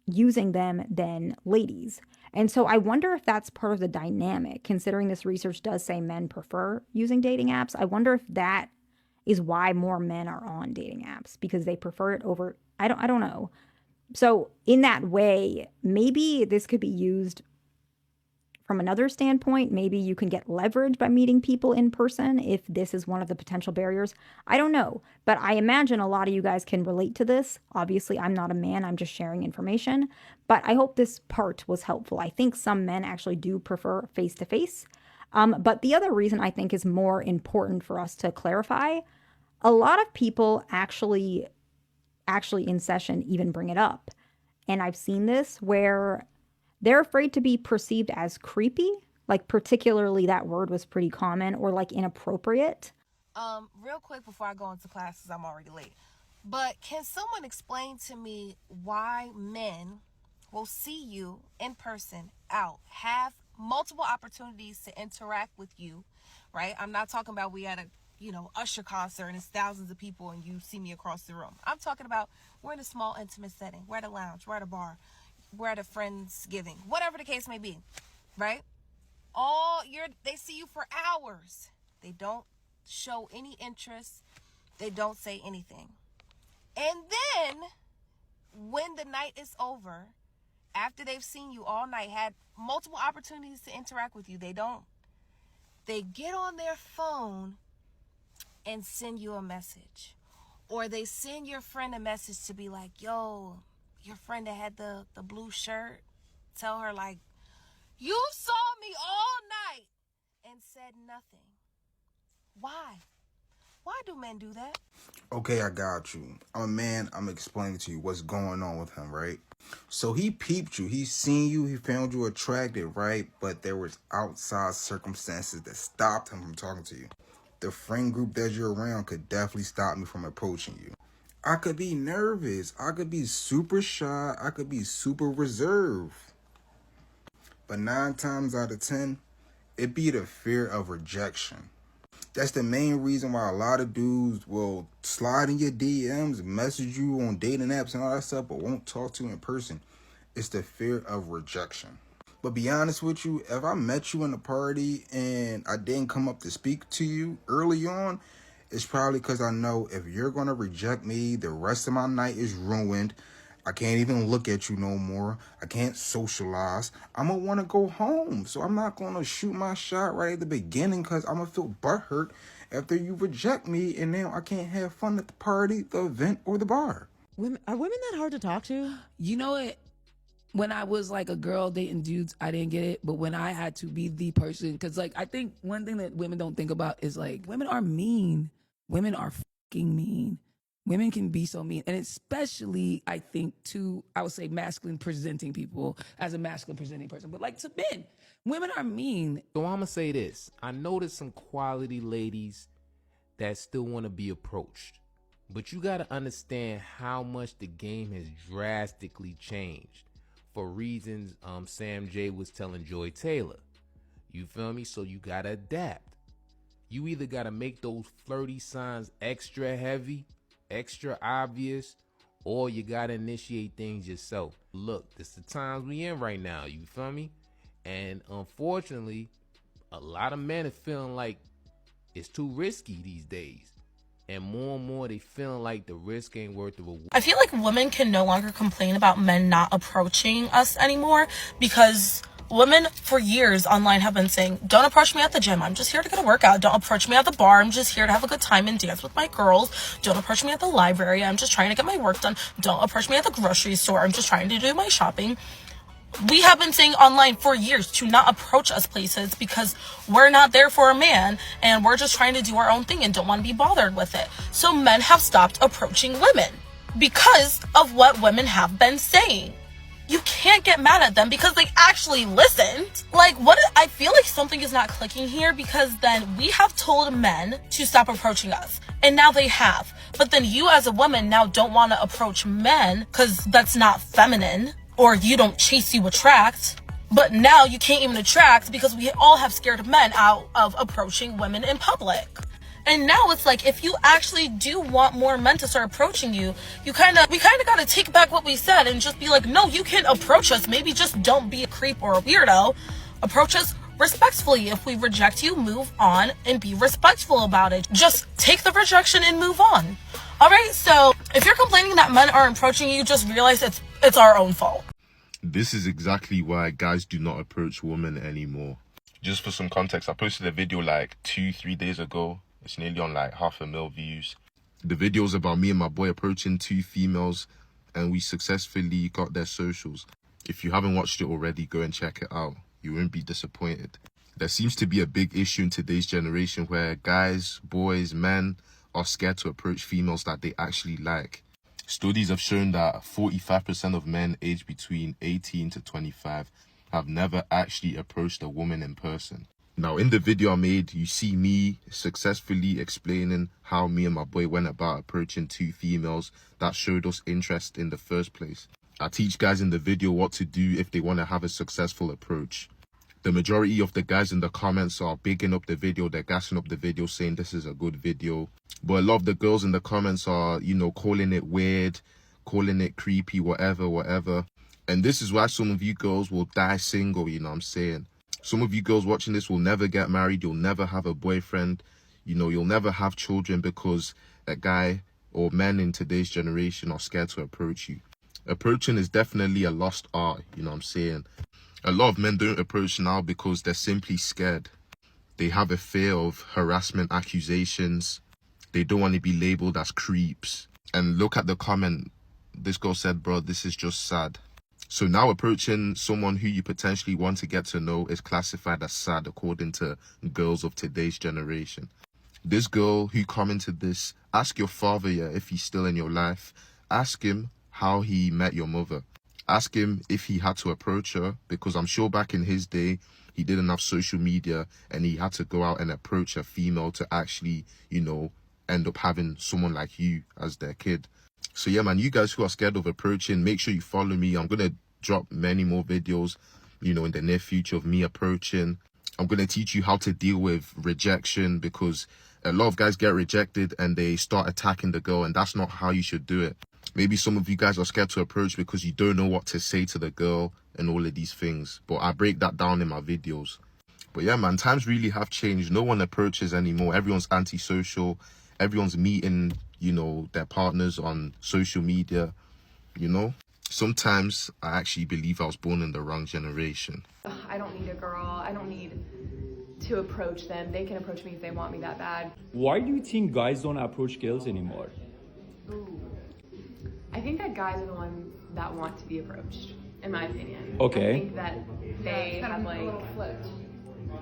using them than ladies. And so I wonder if that's part of the dynamic, considering this research does say men prefer using dating apps. I wonder if that is why more men are on dating apps, because they prefer it over, I don't know. So in that way, maybe this could be used from another standpoint. Maybe you can get leverage by meeting people in person if this is one of the potential barriers. I don't know, but I imagine a lot of you guys can relate to this. Obviously, I'm not a man, I'm just sharing information, but I hope this part was helpful. I think some men actually do prefer face-to-face. But the other reason I think is more important for us to clarify, a lot of people actually in session even bring it up. And I've seen this where they're afraid to be perceived as creepy, like particularly that word was pretty common, or like inappropriate. Real quick before I go into class, because I'm already late, but can someone explain to me why men will see you in person, out, have multiple opportunities to interact with you, right? I'm not talking about we at a Usher concert and it's thousands of people and you see me across the room. I'm talking about we're in a small intimate setting. We're at a lounge, we're at a bar, we're at a Friendsgiving, whatever the case may be, right? They see you for hours. They don't show any interest. They don't say anything. And then when the night is over, after they've seen you all night, had multiple opportunities to interact with you, they get on their phone and send you a message. Or they send your friend a message to be like, yo, your friend that had the blue shirt, tell her like, you saw me all night and said nothing. Why? Why do men do that? Okay, I got you. I'm a man. I'm explaining to you what's going on with him, right? So he peeped you. He seen you. He found you attractive, right? But there was outside circumstances that stopped him from talking to you. The friend group that you're around could definitely stop me from approaching you. I could be nervous. I could be super shy. I could be super reserved. But 9 times out of 10, it be the fear of rejection. That's the main reason why a lot of dudes will slide in your DMs, message you on dating apps and all that stuff, but won't talk to you in person. It's the fear of rejection. But be honest with you, if I met you in a party and I didn't come up to speak to you early on, it's probably because I know if you're going to reject me, the rest of my night is ruined. I can't even look at you no more. I can't socialize. I'm going to want to go home. So I'm not going to shoot my shot right at the beginning because I'm going to feel butthurt after you reject me and now I can't have fun at the party, the event, or the bar. Are women that hard to talk to? You know what? When I was like a girl dating dudes, I didn't get it. But when I had to be the person, because like I think one thing that women don't think about is like women are mean. Women are fucking mean. Women can be so mean. And especially, I think, to, I would say, masculine presenting people as a masculine presenting person. But like to men, women are mean. So I'm going to say this. I know there's some quality ladies that still want to be approached. But you got to understand how much the game has drastically changed for reasons Sam J was telling Joy Taylor. You feel me? So you got to adapt. You either got to make those flirty signs extra heavy, extra obvious, or you gotta initiate things yourself. Look, this is the times we in right now, you feel me? And unfortunately, a lot of men are feeling like it's too risky these days. And more they feeling like the risk ain't worth the reward. I feel like women can no longer complain about men not approaching us anymore, because women for years online have been saying, don't approach me at the gym. I'm just here to get a workout. Don't approach me at the bar. I'm just here to have a good time and dance with my girls. Don't approach me at the library. I'm just trying to get my work done. Don't approach me at the grocery store. I'm just trying to do my shopping. We have been saying online for years to not approach us places because we're not there for a man and we're just trying to do our own thing and don't want to be bothered with it. So men have stopped approaching women because of what women have been saying. You can't get mad at them because they actually listened. Like, what? I feel like something is not clicking here, because then we have told men to stop approaching us, and now they have. But then you as a woman now don't want to approach men because that's not feminine, or you don't chase, you attract. But now you can't even attract because we all have scared men out of approaching women in public. And now it's like, if you actually do want more men to start approaching you, we kind of got to take back what we said and just be like, no, you can approach us. Maybe just don't be a creep or a weirdo. Approach us respectfully. If we reject you, move on and be respectful about it. Just take the rejection and move on. All right. So if you're complaining that men are approaching you, just realize it's our own fault. This is exactly why guys do not approach women anymore. Just for some context, I posted a video like 2-3 days ago. It's nearly on like 500,000 views. The video's about me and my boy approaching 2 females, and we successfully got their socials. If you haven't watched it already, go and check it out. You won't be disappointed. There seems to be a big issue in today's generation where guys, boys, men are scared to approach females that they actually like. Studies have shown that 45% of men aged between 18 to 25 have never actually approached a woman in person. Now, in the video I made, you see me successfully explaining how me and my boy went about approaching 2 females that showed us interest in the first place. I teach guys in the video what to do if they want to have a successful approach. The majority of the guys in the comments are bigging up the video, they're gassing up the video, saying this is a good video. But a lot of the girls in the comments are, you know, calling it weird, calling it creepy, whatever. And this is why some of you girls will die single, you know what I'm saying? Some of you girls watching this will never get married. You'll never have a boyfriend. You know, you'll never have children because a guy or men in today's generation are scared to approach you. Approaching is definitely a lost art, you know what I'm saying? A lot of men don't approach now because they're simply scared. They have a fear of harassment accusations. They don't want to be labeled as creeps. And look at the comment. This girl said, bro, this is just sad. So now approaching someone who you potentially want to get to know is classified as sad according to girls of today's generation. This girl who commented this, ask your father, yeah, if he's still in your life. Ask him how he met your mother. Ask him if he had to approach her, because I'm sure back in his day, he didn't have social media and he had to go out and approach a female to actually, you know, end up having someone like you as their kid. So yeah, man, you guys who are scared of approaching, make sure you follow me. I'm going to drop many more videos, you know, in the near future of me approaching. I'm going to teach you how to deal with rejection, because a lot of guys get rejected and they start attacking the girl, and that's not how you should do it. Maybe some of you guys are scared to approach because you don't know what to say to the girl and all of these things. But I break that down in my videos. But yeah, man, times really have changed. No one approaches anymore. Everyone's antisocial. Everyone's meeting, you know, their partners on social media, you know. Sometimes I actually believe I was born in the wrong generation. I don't need a girl. I don't need to approach them. They can approach me if they want me that bad. Why do you think guys don't approach girls anymore? Ooh. I think that guys are the ones that want to be approached, in my opinion. Okay. I think that they have like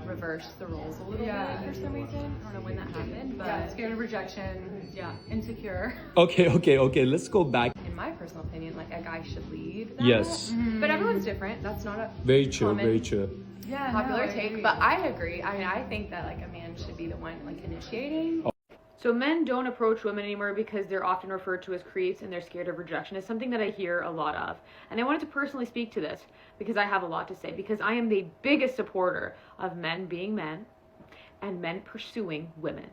reversed the roles a little bit for some reason. I don't know when that happened, but Scared of rejection. Insecure. Okay, let's go back. In my personal opinion, like a guy should lead that. Yes. But everyone's different. That's not a Very true, common, very true. popular take. But I agree. I mean, I think that like a man should be the one like initiating. So men don't approach women anymore because they're often referred to as creeps and they're scared of rejection. It's something that I hear a lot of. And I wanted to personally speak to this because I have a lot to say, because I am the biggest supporter of men being men and men pursuing women.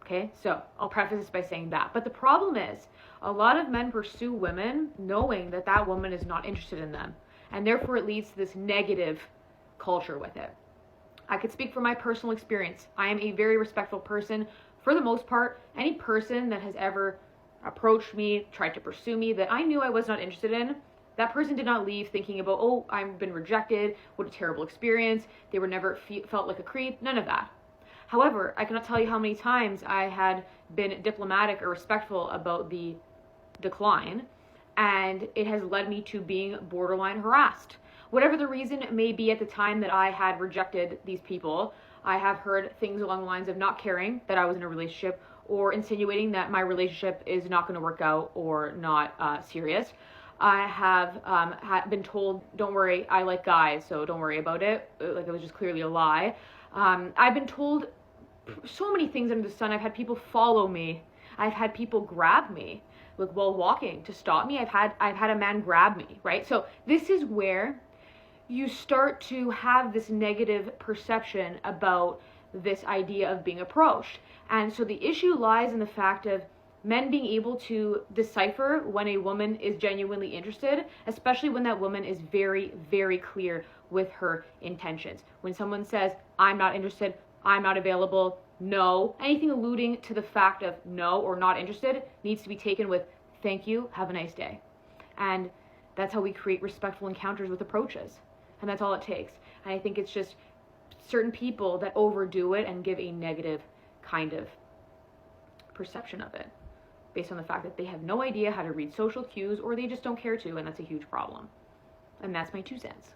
Okay, so I'll preface this by saying that. But the problem is, a lot of men pursue women knowing that that woman is not interested in them. And therefore it leads to this negative culture with it. I could speak from my personal experience. I am a very respectful person. For the most part, any person that has ever approached me, tried to pursue me, that I knew I was not interested in, that person did not leave thinking about, oh, I've been rejected, what a terrible experience, they were never felt like a creep, none of that. However, I cannot tell you how many times I had been diplomatic or respectful about the decline, and it has led me to being borderline harassed. Whatever the reason may be at the time that I had rejected these people, I have heard things along the lines of not caring that I was in a relationship, or insinuating that my relationship is not going to work out or not serious. I have been told, don't worry, I like guys, so don't worry about it. Like it was just clearly a lie. I've been told so many things under the sun. I've had people follow me. I've had people grab me, like while walking, to stop me. I've had a man grab me, right? So this is where you start to have this negative perception about this idea of being approached. And so the issue lies in the fact of men being able to decipher when a woman is genuinely interested, especially when that woman is very, very clear with her intentions. When someone says, I'm not interested, I'm not available, no, anything alluding to the fact of no or not interested needs to be taken with thank you, have a nice day. And that's how we create respectful encounters with approaches. And that's all it takes. And I think it's just certain people that overdo it and give a negative kind of perception of it based on the fact that they have no idea how to read social cues, or they just don't care to, and that's a huge problem. And that's my 2 cents.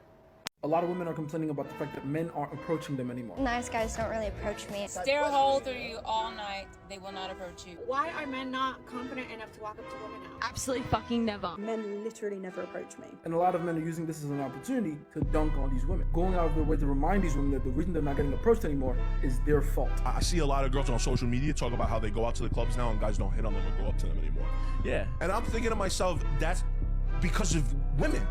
A lot of women are complaining about the fact that men aren't approaching them anymore. Nice guys don't really approach me. Stare a hole through you all night. They will not approach you. Why are men not confident enough to walk up to women now? Absolutely fucking never. Men literally never approach me. And a lot of men are using this as an opportunity to dunk on these women, going out of their way to remind these women that the reason they're not getting approached anymore is their fault. I see a lot of girls on social media talk about how they go out to the clubs now and guys don't hit on them or go up to them anymore. Yeah. And I'm thinking to myself, that's because of women.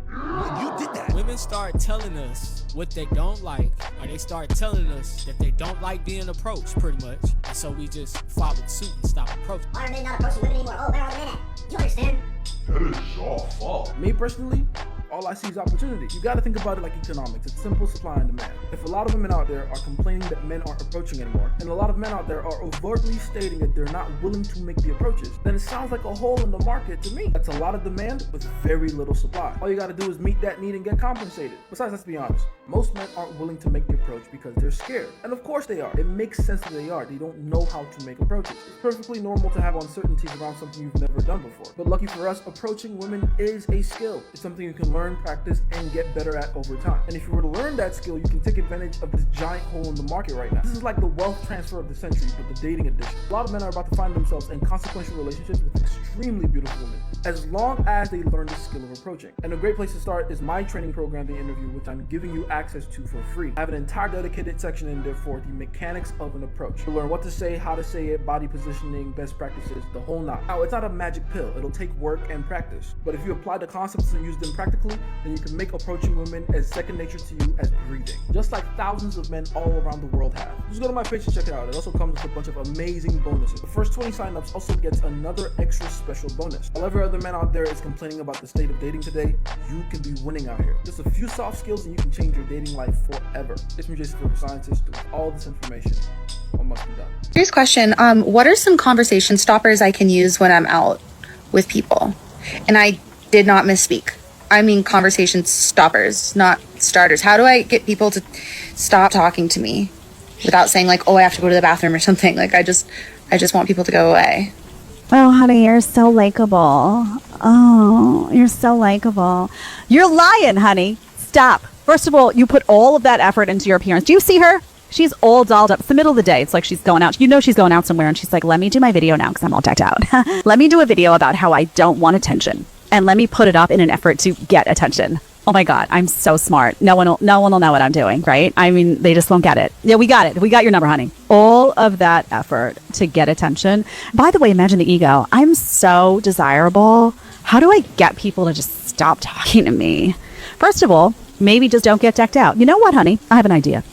You did that. Women start telling us what they don't like, or they start telling us that they don't like being approached, pretty much. And so we just follow suit and stop approaching. Why are men not approaching women anymore? Oh, where are the men at? Do you understand? That is your fault. Me personally, all I see is opportunity. You gotta think about it like economics. It's simple supply and demand. If a lot of women out there are complaining that men aren't approaching anymore, and a lot of men out there are overtly stating that they're not willing to make the approaches, then it sounds like a hole in the market to me. That's a lot of demand with very little supply. All you gotta do is meet that need and get compensated. Besides, let's be honest, most men aren't willing to make the approach because they're scared. And of course they are. It makes sense that they are. They don't know how to make approaches. It's perfectly normal to have uncertainties around something you've never done before. But lucky for us, approaching women is a skill. It's something you can learn learn, practice, and get better at over time. And if you were to learn that skill, you can take advantage of this giant hole in the market right now. This is like the wealth transfer of the century, but the dating edition. A lot of men are about to find themselves in consequential relationships with extremely beautiful women, as long as they learn the skill of approaching. And a great place to start is my training program, The Interview, which I'm giving you access to for free. I have an entire dedicated section in there for the mechanics of an approach. You'll learn what to say, how to say it, body positioning, best practices, the whole nine. Now, it's not a magic pill. It'll take work and practice. But if you apply the concepts and use them practically, then you can make approaching women as second nature to you as breathing. Just like thousands of men all around the world have. Just go to my page and check it out. It also comes with a bunch of amazing bonuses. The first 20 signups also gets another extra special bonus. While every other man out there is complaining about the state of dating today, you can be winning out here. Just a few soft skills and you can change your dating life forever. It's me, Jason, Filter Scientist. With all this information, what must be done? Here's a question. What are some conversation stoppers I can use when I'm out with people? And I did not misspeak. I mean conversation stoppers, not starters. How do I get people to stop talking to me without saying like, oh, I have to go to the bathroom or something? Like I just want people to go away. Oh, honey, you're so likable. Oh, you're so likable. You're lying, honey. Stop. First of all, you put all of that effort into your appearance. Do you see her? She's all dolled up. It's the middle of the day. It's like she's going out. You know she's going out somewhere, and she's like, let me do my video now because I'm all decked out. Let me do a video about how I don't want attention, and let me put it up in an effort to get attention. Oh my God, I'm so smart. No one will know what I'm doing, right? I mean, they just won't get it. Yeah, we got it. We got your number, honey. All of that effort to get attention. By the way, imagine the ego. I'm so desirable. How do I get people to just stop talking to me? First of all, maybe just don't get decked out. You know what, honey? I have an idea.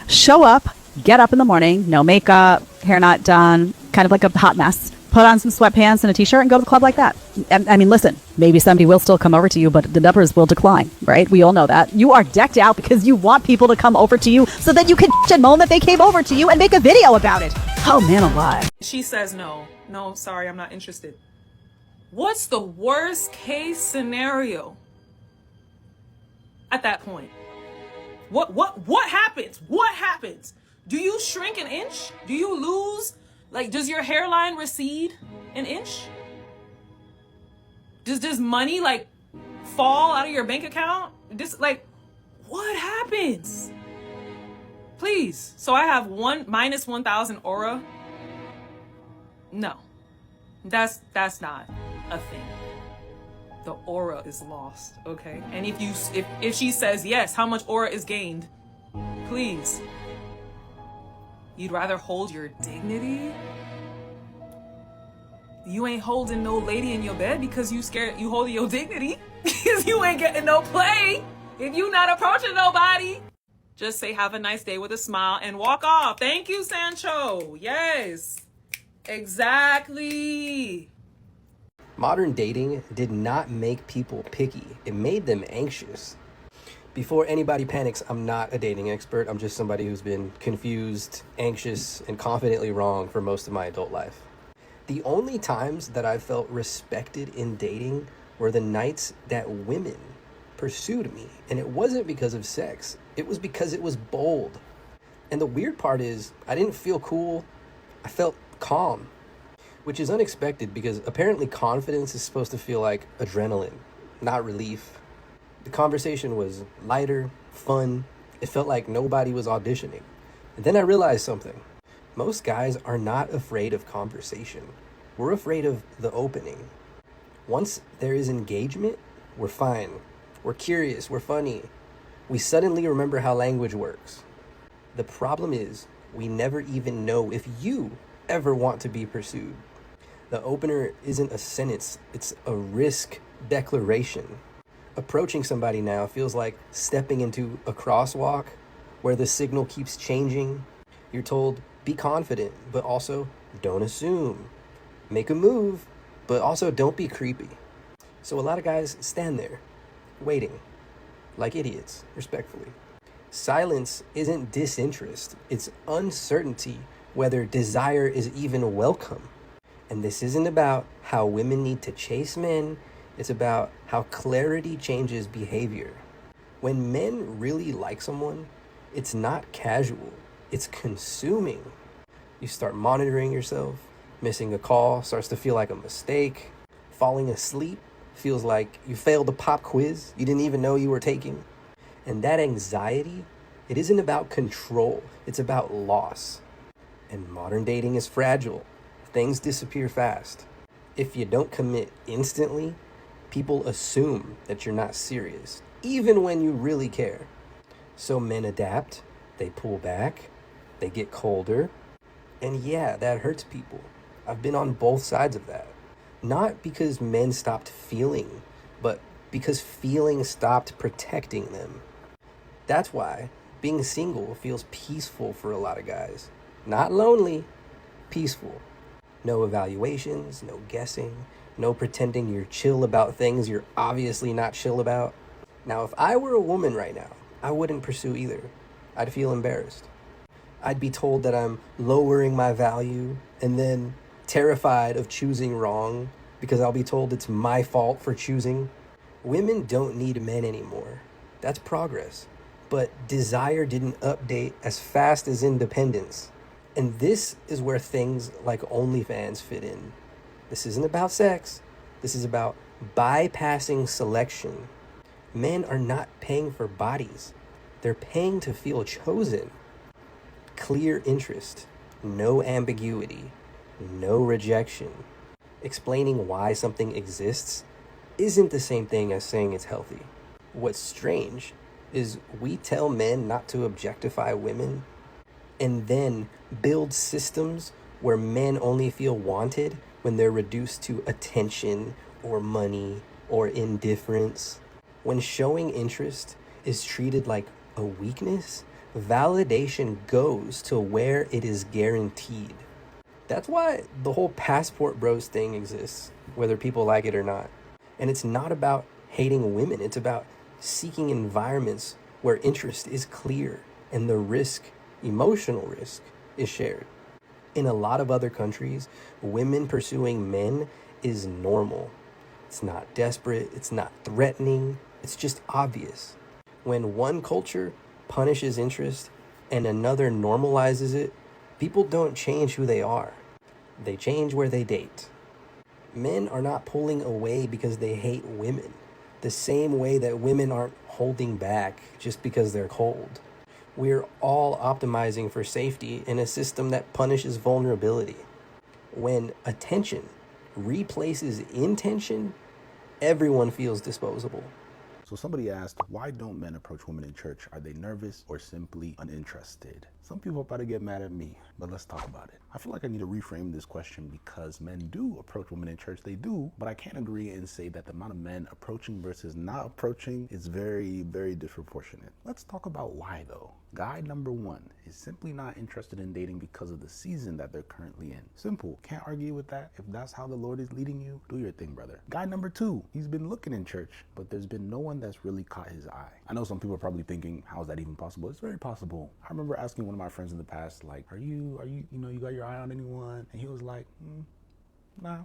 Show up, get up in the morning, no makeup, hair not done, kind of like a hot mess. Put on some sweatpants and a t-shirt and go to the club like that. I mean, listen, maybe somebody will still come over to you, but the numbers will decline, right? We all know that. You are decked out because you want people to come over to you so that you can and moan that they came over to you and make a video about it. Oh, man alive. She says no. No, sorry, I'm not interested. What's the worst case scenario at that point? What happens? What happens? Do you shrink an inch? Do you lose? Like, does your hairline recede an inch? Does money like fall out of your bank account? What happens? Please. So I have minus 1,000 aura. No, that's not a thing. The aura is lost, okay? And if she says yes, how much aura is gained? Please. You'd rather hold your dignity? You ain't holding no lady in your bed because you scared you holding your dignity because you ain't getting no play if you not approaching nobody. Just say have a nice day with a smile and walk off. Thank you, Sancho. Yes, exactly. Modern dating did not make people picky. It made them anxious. Before anybody panics, I'm not a dating expert. I'm just somebody who's been confused, anxious, and confidently wrong for most of my adult life. The only times that I felt respected in dating were the nights that women pursued me. And it wasn't because of sex. It was because it was bold. And the weird part is, I didn't feel cool. I felt calm, which is unexpected because apparently confidence is supposed to feel like adrenaline, not relief. The conversation was lighter, fun. It felt like nobody was auditioning. And then I realized something. Most guys are not afraid of conversation. We're afraid of the opening. Once there is engagement, we're fine. We're curious, we're funny. We suddenly remember how language works. The problem is, we never even know if you ever want to be pursued. The opener isn't a sentence, it's a risk declaration. Approaching somebody now feels like stepping into a crosswalk where the signal keeps changing. You're told, be confident, but also don't assume. Make a move, but also don't be creepy. So a lot of guys stand there, waiting, like idiots, respectfully. Silence isn't disinterest, it's uncertainty whether desire is even welcome. And this isn't about how women need to chase men, it's about how clarity changes behavior. When men really like someone, it's not casual, it's consuming. You start monitoring yourself, missing a call starts to feel like a mistake, falling asleep Feels like you failed a pop quiz you didn't even know you were taking. And that anxiety, it isn't about control, it's about loss. And modern dating is fragile. Things disappear fast. If you don't commit instantly, people assume that you're not serious, even when you really care. So men adapt, they pull back, they get colder, and yeah, that hurts people. I've been on both sides of that. Not because men stopped feeling, but because feeling stopped protecting them. That's why being single feels peaceful for a lot of guys. Not lonely, peaceful. No evaluations, no guessing, no pretending you're chill about things you're obviously not chill about. Now, if I were a woman right now, I wouldn't pursue either. I'd feel embarrassed. I'd be told that I'm lowering my value and then terrified of choosing wrong because I'll be told it's my fault for choosing. Women don't need men anymore. That's progress. But desire didn't update as fast as independence. And this is where things like OnlyFans fit in. This isn't about sex. This is about bypassing selection. Men are not paying for bodies. They're paying to feel chosen. Clear interest, no ambiguity, no rejection. Explaining why something exists isn't the same thing as saying it's healthy. What's strange is we tell men not to objectify women and then build systems where men only feel wanted when they're reduced to attention or money or indifference. When showing interest is treated like a weakness, validation goes to where it is guaranteed. That's why the whole passport bros thing exists, whether people like it or not. And it's not about hating women, it's about seeking environments where interest is clear and the risk, emotional risk, is shared. In a lot of other countries, women pursuing men is normal. It's not desperate, it's not threatening, it's just obvious. When one culture punishes interest and another normalizes it, people don't change who they are. They change where they date. Men are not pulling away because they hate women, the same way that women aren't holding back just because they're cold. We're all optimizing for safety in a system that punishes vulnerability. When attention replaces intention, everyone feels disposable. So somebody asked, why don't men approach women in church? Are they nervous or simply uninterested? Some people are about to get mad at me, but let's talk about it. I feel like I need to reframe this question because men do approach women in church. They do, but I can't agree and say that the amount of men approaching versus not approaching is very, very disproportionate. Let's talk about why though. Guy number one is simply not interested in dating because of the season that they're currently in. Simple. Can't argue with that. If that's how the Lord is leading you, do your thing, brother. Guy number two, he's been looking in church, but there's been no one that's really caught his eye. I know some people are probably thinking, how is that even possible? It's very possible. I remember asking one of my friends in the past, like, are you got your eye on anyone? And he was like, nah.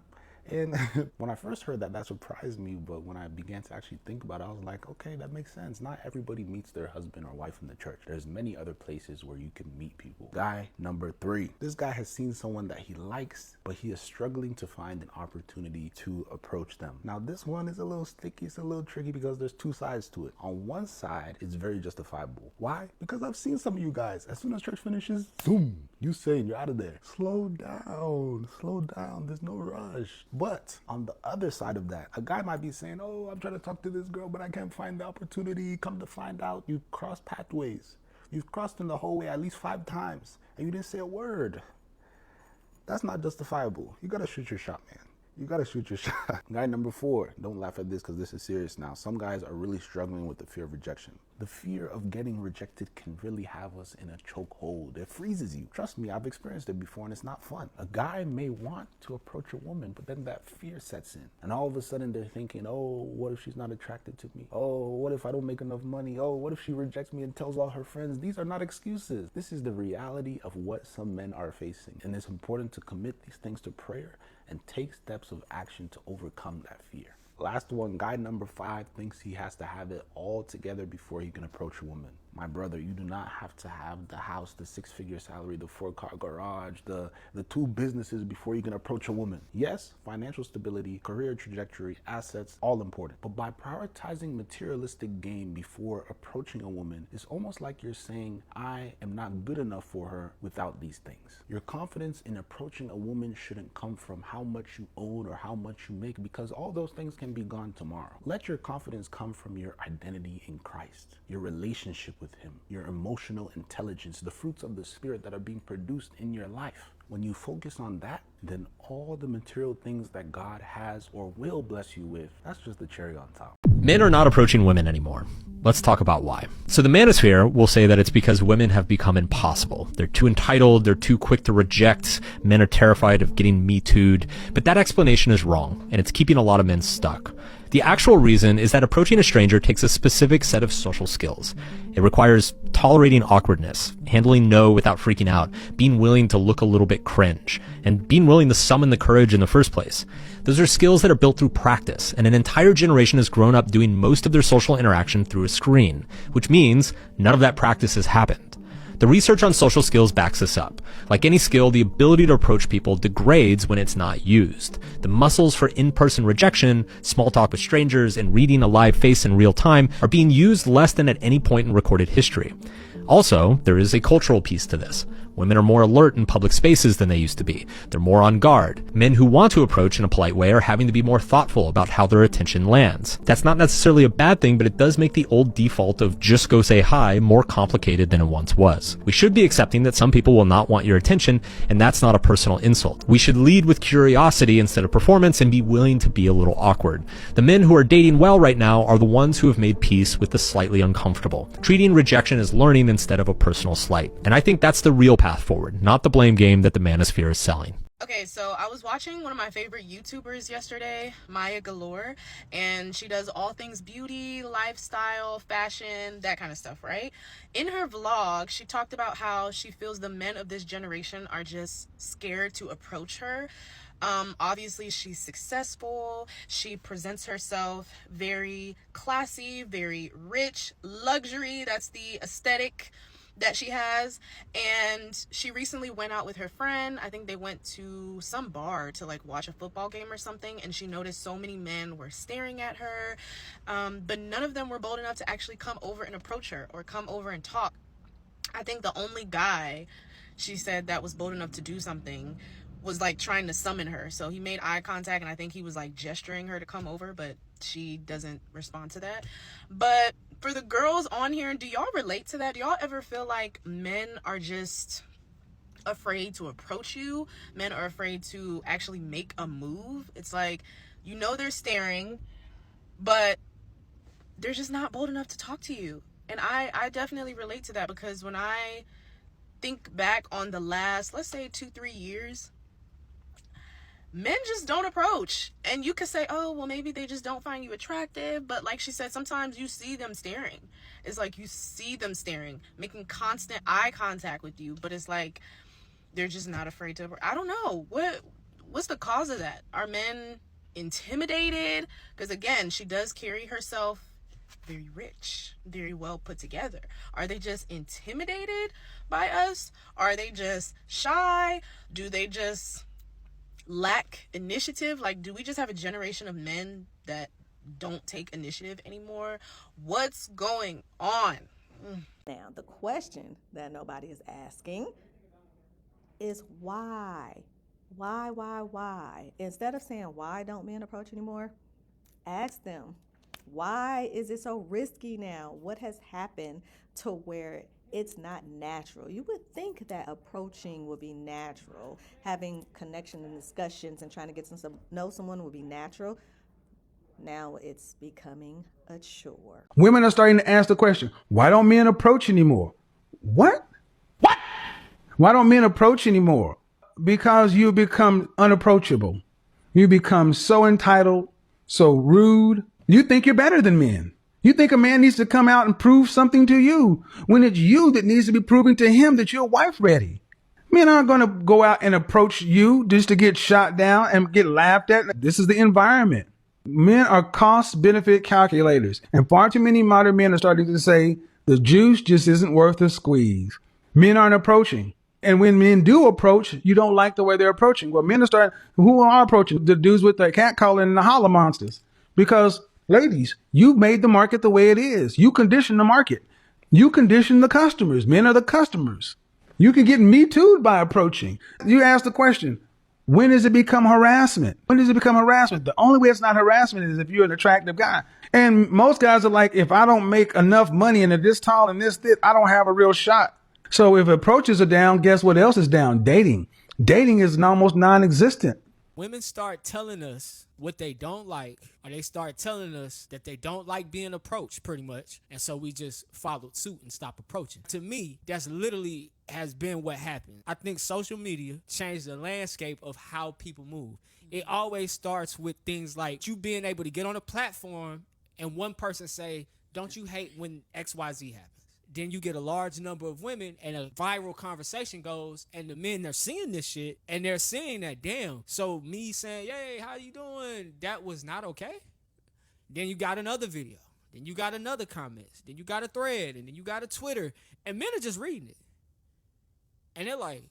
And when I first heard that, that surprised me. But when I began to actually think about it, I was like, okay, that makes sense. Not everybody meets their husband or wife in the church. There's many other places where you can meet people. Guy number three. This guy has seen someone that he likes, but he is struggling to find an opportunity to approach them. Now, this one is a little sticky. It's a little tricky because there's two sides to it. On one side, it's very justifiable. Why? Because I've seen some of you guys, as soon as church finishes, zoom, you saying you're out of there. Slow down. There's no rush. But on the other side of that, a guy might be saying, oh, I'm trying to talk to this girl, but I can't find the opportunity. Come to find out, you crossed pathways. You've crossed in the whole way at least 5 times, and you didn't say a word. That's not justifiable. You gotta shoot your shot, man. You gotta shoot your shot. Guy number 4, don't laugh at this because this is serious now. Some guys are really struggling with the fear of rejection. The fear of getting rejected can really have us in a chokehold. It freezes you. Trust me, I've experienced it before and it's not fun. A guy may want to approach a woman, but then that fear sets in. And all of a sudden they're thinking, oh, what if she's not attracted to me? Oh, what if I don't make enough money? Oh, what if she rejects me and tells all her friends? These are not excuses. This is the reality of what some men are facing. And it's important to commit these things to prayer and take steps of action to overcome that fear. Last one, guy number 5 thinks he has to have it all together before he can approach a woman. My brother, you do not have to have the house, the 6-figure salary, the 4-car garage, the 2 businesses before you can approach a woman. Yes, financial stability, career trajectory, assets, all important. But by prioritizing materialistic gain before approaching a woman, it's almost like you're saying, I am not good enough for her without these things. Your confidence in approaching a woman shouldn't come from how much you own or how much you make, because all those things can be gone tomorrow. Let your confidence come from your identity in Christ, your relationship with Him, your emotional intelligence, the fruits of the Spirit that are being produced in your life. When you focus on that, then all the material things that God has or will bless you with, that's just the cherry on top. Men are not approaching women anymore. Let's talk about why. So the manosphere will say that it's because women have become impossible. They're too entitled, they're too quick to reject, men are terrified of getting Me Too'd. But that explanation is wrong, and it's keeping a lot of men stuck. The actual reason is that approaching a stranger takes a specific set of social skills. It requires tolerating awkwardness, handling no without freaking out, being willing to look a little bit cringe, and being willing to summon the courage in the first place. Those are skills that are built through practice, and an entire generation has grown up doing most of their social interaction through a screen, which means none of that practice has happened. The research on social skills backs this up. Like any skill, the ability to approach people degrades when it's not used. The muscles for in-person rejection, small talk with strangers, and reading a live face in real time are being used less than at any point in recorded history. Also, there is a cultural piece to this. Women are more alert in public spaces than they used to be. They're more on guard. Men who want to approach in a polite way are having to be more thoughtful about how their attention lands. That's not necessarily a bad thing, but it does make the old default of just go say hi more complicated than it once was. We should be accepting that some people will not want your attention, and that's not a personal insult. We should lead with curiosity instead of performance and be willing to be a little awkward. The men who are dating well right now are the ones who have made peace with the slightly uncomfortable, treating rejection as learning instead of a personal slight. And I think that's the real path forward, not the blame game that the manosphere is selling. Okay, so I was watching one of my favorite YouTubers yesterday, Maya Galore, and she does all things beauty, lifestyle, fashion, that kind of stuff, right? In her vlog, she talked about how she feels the men of this generation are just scared to approach her. Obviously she's successful. She presents herself very classy, very rich, luxury. That's the aesthetic that she has. And she recently went out with her friend. I think they went to some bar to like watch a football game or something, and she noticed so many men were staring at her, but none of them were bold enough to actually come over and approach her or come over and talk. I think the only guy, she said, that was bold enough to do something was like trying to summon her. So he made eye contact, and I think he was like gesturing her to come over, but she doesn't respond to that. But for the girls on here, do y'all relate to that? Do y'all ever feel like men are just afraid to approach you? Men are afraid to actually make a move? It's like, you know, they're staring, but they're just not bold enough to talk to you. And I definitely relate to that, because when I think back on the last, let's say 2-3 years, men just don't approach. And you could say, oh, well, maybe they just don't find you attractive. But like she said, sometimes you see them staring. It's like you see them staring, making constant eye contact with you. But it's like they're just not afraid to. I don't know. What's the cause of that? Are men intimidated? Because again, she does carry herself very rich, very well put together. Are they just intimidated by us? Are they just shy? Do they just lack initiative? Like, do we just have a generation of men that don't take initiative anymore? What's going on? Now, the question that nobody is asking is why? Why? Instead of saying, why don't men approach anymore? Ask them, why is it so risky now? What has happened to where it's not natural? You would think that approaching would be natural. Having connection and discussions and trying to get to know someone would be natural. Now it's becoming a chore. Women are starting to ask the question, why don't men approach anymore? What? Why don't men approach anymore? Because you become unapproachable. You become so entitled, so rude. You think you're better than men. You think a man needs to come out and prove something to you when it's you that needs to be proving to him that you're wife ready. Men aren't going to go out and approach you just to get shot down and get laughed at. This is the environment. Men are cost benefit calculators. And far too many modern men are starting to say The juice just isn't worth the squeeze. Men aren't approaching. And when men do approach, you don't like the way they're approaching. Well, men who are approaching? The dudes with the cat calling and the holler monsters. Because, ladies, you made the market the way it is. You condition the market. You condition the customers. Men are the customers. You can get Me Too'd by approaching. You ask the question, when does it become harassment? When does it become harassment? The only way it's not harassment is if you're an attractive guy. And most guys are like, if I don't make enough money and this tall and this thick, I don't have a real shot. So if approaches are down, guess what else is down? Dating. Dating is almost non-existent. Women start telling us what they don't like, or they start telling us that they don't like being approached, pretty much. And so we just followed suit and stopped approaching. To me, that's literally has been what happened. I think social media changed the landscape of how people move. It always starts with things like you being able to get on a platform and one person say, don't you hate when XYZ happens? Then you get a large number of women and a viral conversation goes, and the men are seeing this shit and they're saying that, damn. So me saying, hey, how you doing? That was not okay. Then you got another video. Then you got another comments. Then you got a thread. And then you got a Twitter. And men are just reading it. And they're like,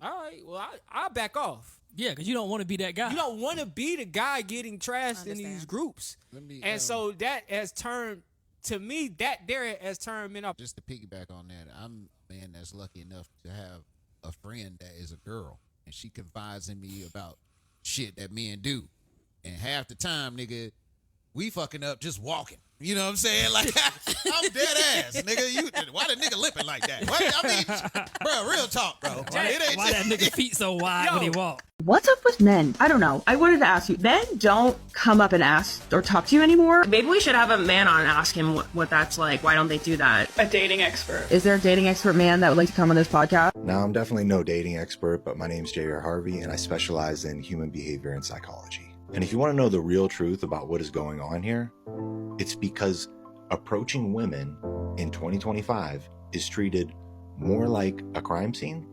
all right, well, I'll back off. Yeah, because you don't want to be that guy. You don't want to be the guy getting trashed in these groups. And so that has turned, to me, that there has turned men up. Just to piggyback on that, I'm a man that's lucky enough to have a friend that is a girl, and she confides in me about shit that men do. And half the time, nigga, we fucking up just walking. You know what I'm saying? Like, I'm dead ass, nigga. Why the nigga lipping like that? I mean, bro, real talk, bro. Why that nigga feet so wide when he walk? What's up with men? I don't know. I wanted to ask you. Men don't come up and ask or talk to you anymore. Maybe we should have a man on and ask him what that's like. Why don't they do that? A dating expert. Is there a dating expert man that would like to come on this podcast? No, I'm definitely no dating expert, but my name's J.R. Harvey, and I specialize in human behavior and psychology. And if you want to know the real truth about what is going on here, it's because approaching women in 2025 is treated more like a crime scene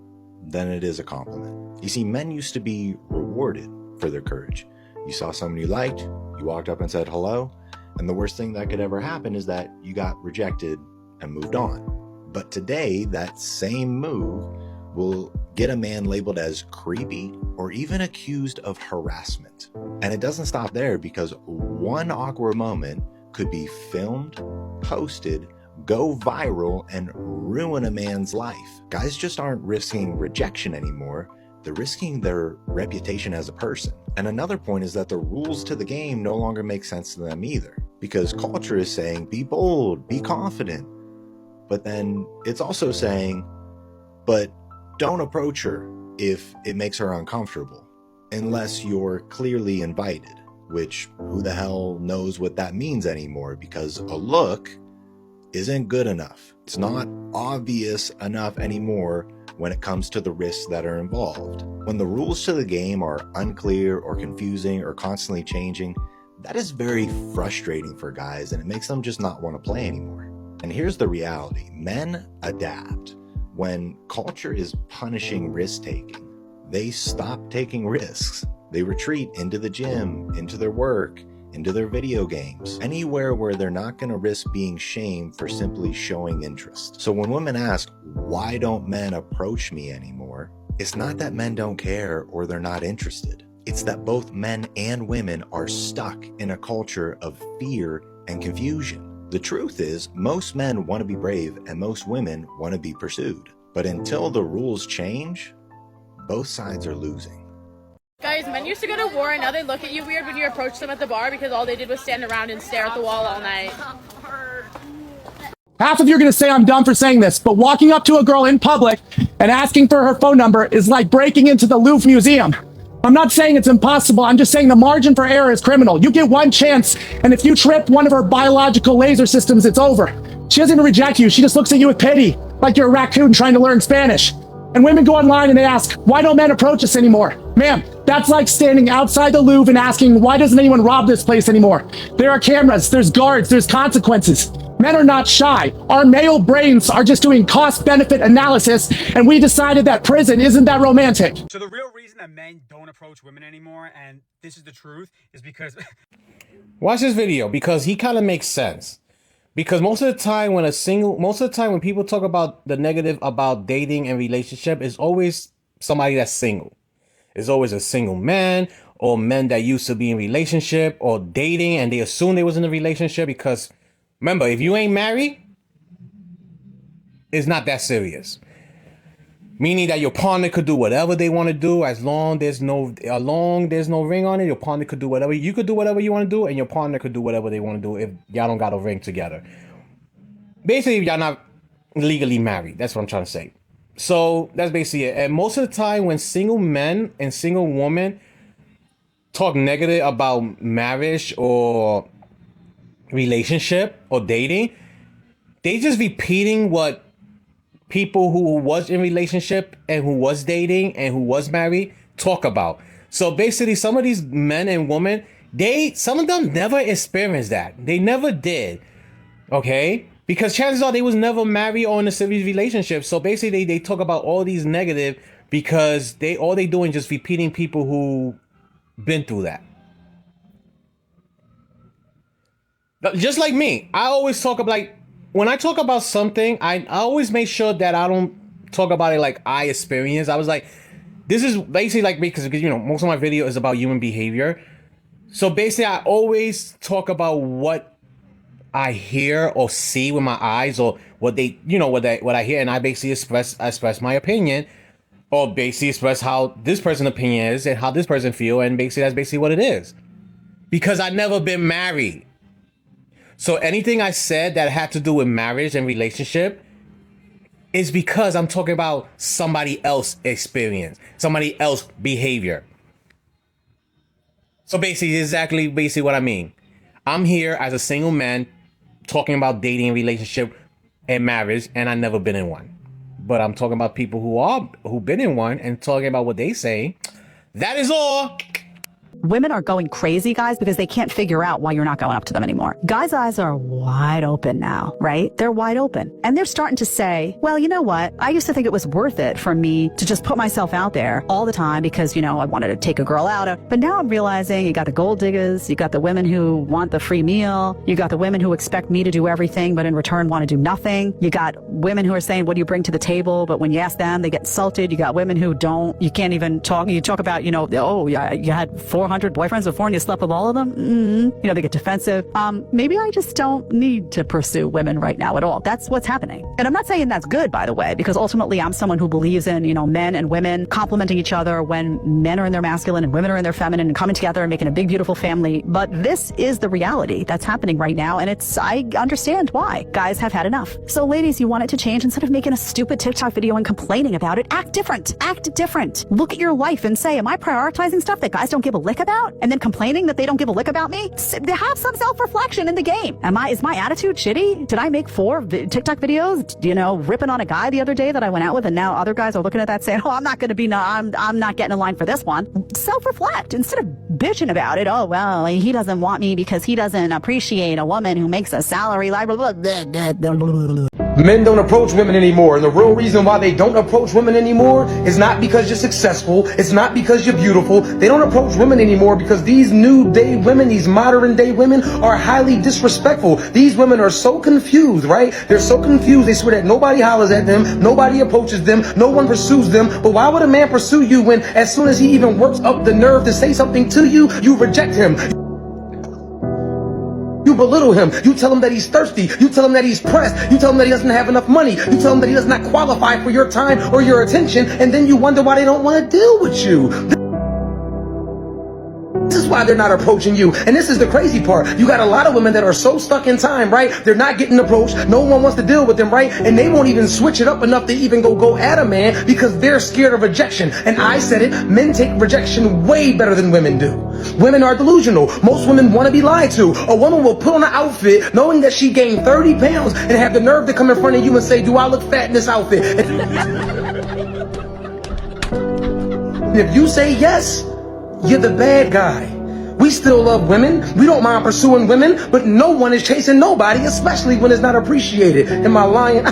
than it is a compliment. You see, men used to be rewarded for their courage. You saw someone you liked, you walked up and said hello, and the worst thing that could ever happen is that you got rejected and moved on. But today, that same move will get a man labeled as creepy or even accused of harassment. And it doesn't stop there, because one awkward moment could be filmed, posted, go viral, and ruin a man's life. Guys just aren't risking rejection anymore. They're risking their reputation as a person. And another point is that the rules to the game no longer make sense to them either, because culture is saying, be bold, be confident. But then it's also saying, but don't approach her if it makes her uncomfortable, unless you're clearly invited, which who the hell knows what that means anymore, because a look isn't good enough. It's not obvious enough anymore when it comes to the risks that are involved. When the rules to the game are unclear or confusing or constantly changing, that is very frustrating for guys, and it makes them just not want to play anymore. And here's the reality. Men adapt. When culture is punishing risk-taking, they stop taking risks. They retreat into the gym, into their work, into their video games, anywhere where they're not going to risk being shamed for simply showing interest. So when women ask, why don't men approach me anymore? It's not that men don't care or they're not interested. It's that both men and women are stuck in a culture of fear and confusion. The truth is, most men want to be brave and most women want to be pursued. But until the rules change, both sides are losing. Guys, men used to go to war and now they look at you weird when you approach them at the bar because all they did was stand around and stare at the wall all night. Half of you are going to say I'm dumb for saying this, but walking up to a girl in public and asking for her phone number is like breaking into the Louvre Museum. I'm not saying it's impossible. I'm just saying the margin for error is criminal. You get one chance, and if you trip one of her biological laser systems, it's over. She doesn't even reject you. She just looks at you with pity, like you're a raccoon trying to learn Spanish. And women go online and they ask, why don't men approach us anymore? Ma'am, that's like standing outside the Louvre and asking, why doesn't anyone rob this place anymore? There are cameras, there's guards, there's consequences. Men are not shy. Our male brains are just doing cost-benefit analysis, and we decided that prison isn't that romantic. So the real reason that men don't approach women anymore, and this is the truth, is because... Watch this video, because he kind of makes sense. Because most of the time when people talk about the negative about dating and relationship, it's always somebody that's single. It's always a single man or men that used to be in relationship or dating and they assume they was in a relationship, because remember, if you ain't married, it's not that serious. Meaning that your partner could do whatever they want to do as long there's no ring on it. Your partner could do whatever. You could do whatever you want to do, and your partner could do whatever they want to do if y'all don't got a ring together. Basically, if y'all not legally married. That's what I'm trying to say. So that's basically it. And most of the time when single men and single women talk negative about marriage or relationship or dating, they just repeating what people who was in relationship and who was dating and who was married talk about. So basically, some of these men and women, some of them never experienced that. They never did. Okay? Because chances are they was never married or in a serious relationship. So basically, they talk about all these negative because all they doing just repeating people who been through that. Just like me, I always talk about, like, when I talk about something, I always make sure that I don't talk about it like I experience. I was like, this is basically like me, because most of my video is about human behavior. So basically, I always talk about what I hear or see with my eyes, or what I hear, and I basically express my opinion, or basically express how this person's opinion is and how this person feel, and basically that's basically what it is. Because I've never been married. So anything I said that had to do with marriage and relationship is because I'm talking about somebody else's experience, somebody else's behavior. So basically what I mean. I'm here as a single man talking about dating, relationship, and marriage, and I've never been in one. But I'm talking about people who've been in one and talking about what they say. That is all. Women are going crazy, guys, because they can't figure out why you're not going up to them anymore. Guys' eyes are wide open now, right? They're wide open. And they're starting to say, well, you know what? I used to think it was worth it for me to just put myself out there all the time because, I wanted to take a girl out. But now I'm realizing you got the gold diggers, you got the women who want the free meal, you got the women who expect me to do everything, but in return want to do nothing. You got women who are saying, what do you bring to the table? But when you ask them, they get insulted. You got women who don't. You can't even talk. You talk about, oh, yeah, you had 400 boyfriends before and you slept with all of them. They get defensive. Maybe I just don't need to pursue women right now at all. That's what's happening. And I'm not saying that's good, by the way, because ultimately I'm someone who believes in, men and women complementing each other when men are in their masculine and women are in their feminine and coming together and making a big, beautiful family. But this is the reality that's happening right now. And I understand why. Guys have had enough. So ladies, you want it to change? Instead of making a stupid TikTok video and complaining about it, act different. Act different. Look at your life and say, am I prioritizing stuff that guys don't give a lick about? And then complaining that they don't give a lick about me? Have some self-reflection in the game. Is my attitude shitty? Did I make 4 TikTok videos, ripping on a guy the other day that I went out with, and now other guys are looking at that saying, oh, I'm not getting in line for this one. Self-reflect instead of bitching about it. Oh, well, he doesn't want me because he doesn't appreciate a woman who makes a salary like blah, blah, blah, blah, blah, blah. Men don't approach women anymore, and the real reason why they don't approach women anymore is not because you're successful, it's not because you're beautiful. They don't approach women anymore because these new day women, these modern day women, are highly disrespectful. These women are so confused, right? They're so confused, they swear that nobody hollers at them, nobody approaches them, no one pursues them. But why would a man pursue you when as soon as he even works up the nerve to say something to you, you reject him? You belittle him. You tell him that he's thirsty. You tell him that he's pressed. You tell him that he doesn't have enough money. You tell him that he does not qualify for your time or your attention, and then you wonder why they don't want to deal with you. This is why they're not approaching you. And this is the crazy part. You got a lot of women that are so stuck in time, right? They're not getting approached. No one wants to deal with them, right? And they won't even switch it up enough to even go at a man because they're scared of rejection. And I said it, men take rejection way better than women do. Women are delusional. Most women want to be lied to. A woman will put on an outfit knowing that she gained 30 pounds and have the nerve to come in front of you and say, do I look fat in this outfit? And if you say yes, you're the bad guy. We still love women. We don't mind pursuing women, but no one is chasing nobody, especially when it's not appreciated. Am I lying?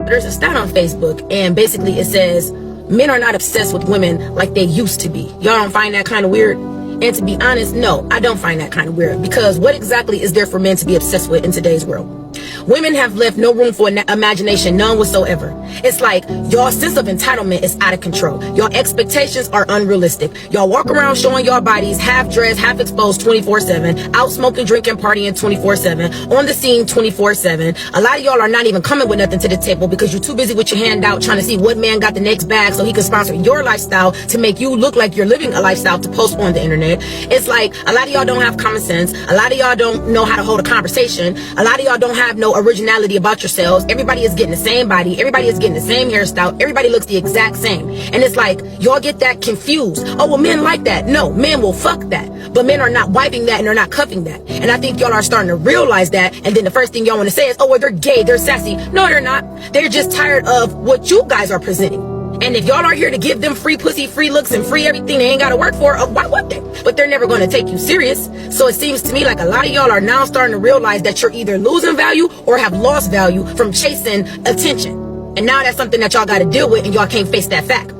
There's a stat on Facebook, and basically it says men are not obsessed with women like they used to be. Y'all don't find that kind of weird? And to be honest, no, I don't find that kind of weird, because what exactly is there for men to be obsessed with in today's world? Women have left no room for imagination, none whatsoever. It's like your sense of entitlement is out of control. Your expectations are unrealistic. Y'all walk around showing your bodies half dressed, half exposed 24/7, out smoking, drinking, partying 24/7, on the scene 24/7. A lot of y'all are not even coming with nothing to the table because you're too busy with your hand out trying to see what man got the next bag so he can sponsor your lifestyle to make you look like you're living a lifestyle to post on the internet. It's like a lot of y'all don't have common sense. A lot of y'all don't know how to hold a conversation. A lot of y'all don't have no originality about yourselves. Everybody is getting the same body. Everybody is getting the same hairstyle. Everybody looks the exact same. And it's like, y'all get that confused. Oh, well, men like that. No, men will fuck that. But men are not wiping that and they're not cuffing that. And I think y'all are starting to realize that. And then the first thing y'all want to say is, oh, well, they're gay. They're sassy. No, they're not. They're just tired of what you guys are presenting. And if y'all aren't here to give them free pussy, free looks, and free everything they ain't got to work for, why would they? But they're never going to take you serious. So it seems to me like a lot of y'all are now starting to realize that you're either losing value or have lost value from chasing attention. And now that's something that y'all got to deal with, and y'all can't face that fact.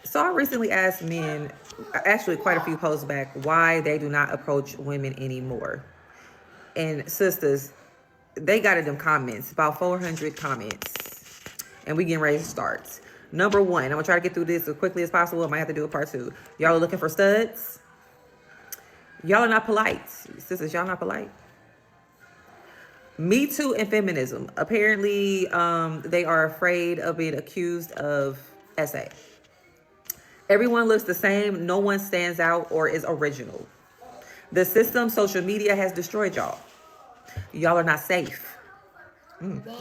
So I recently asked men, actually quite a few posts back, why they do not approach women anymore. And sisters, they got in them comments, about 400 comments. And we getting ready to start. Number one, I'm going to try to get through this as quickly as possible. I might have to do a part 2. Y'all are looking for studs? Y'all are not polite. Sisters, y'all not polite. Me Too and feminism. Apparently, they are afraid of being accused of SA. Everyone looks the same. No one stands out or is original. The system, social media, has destroyed y'all. Y'all are not safe.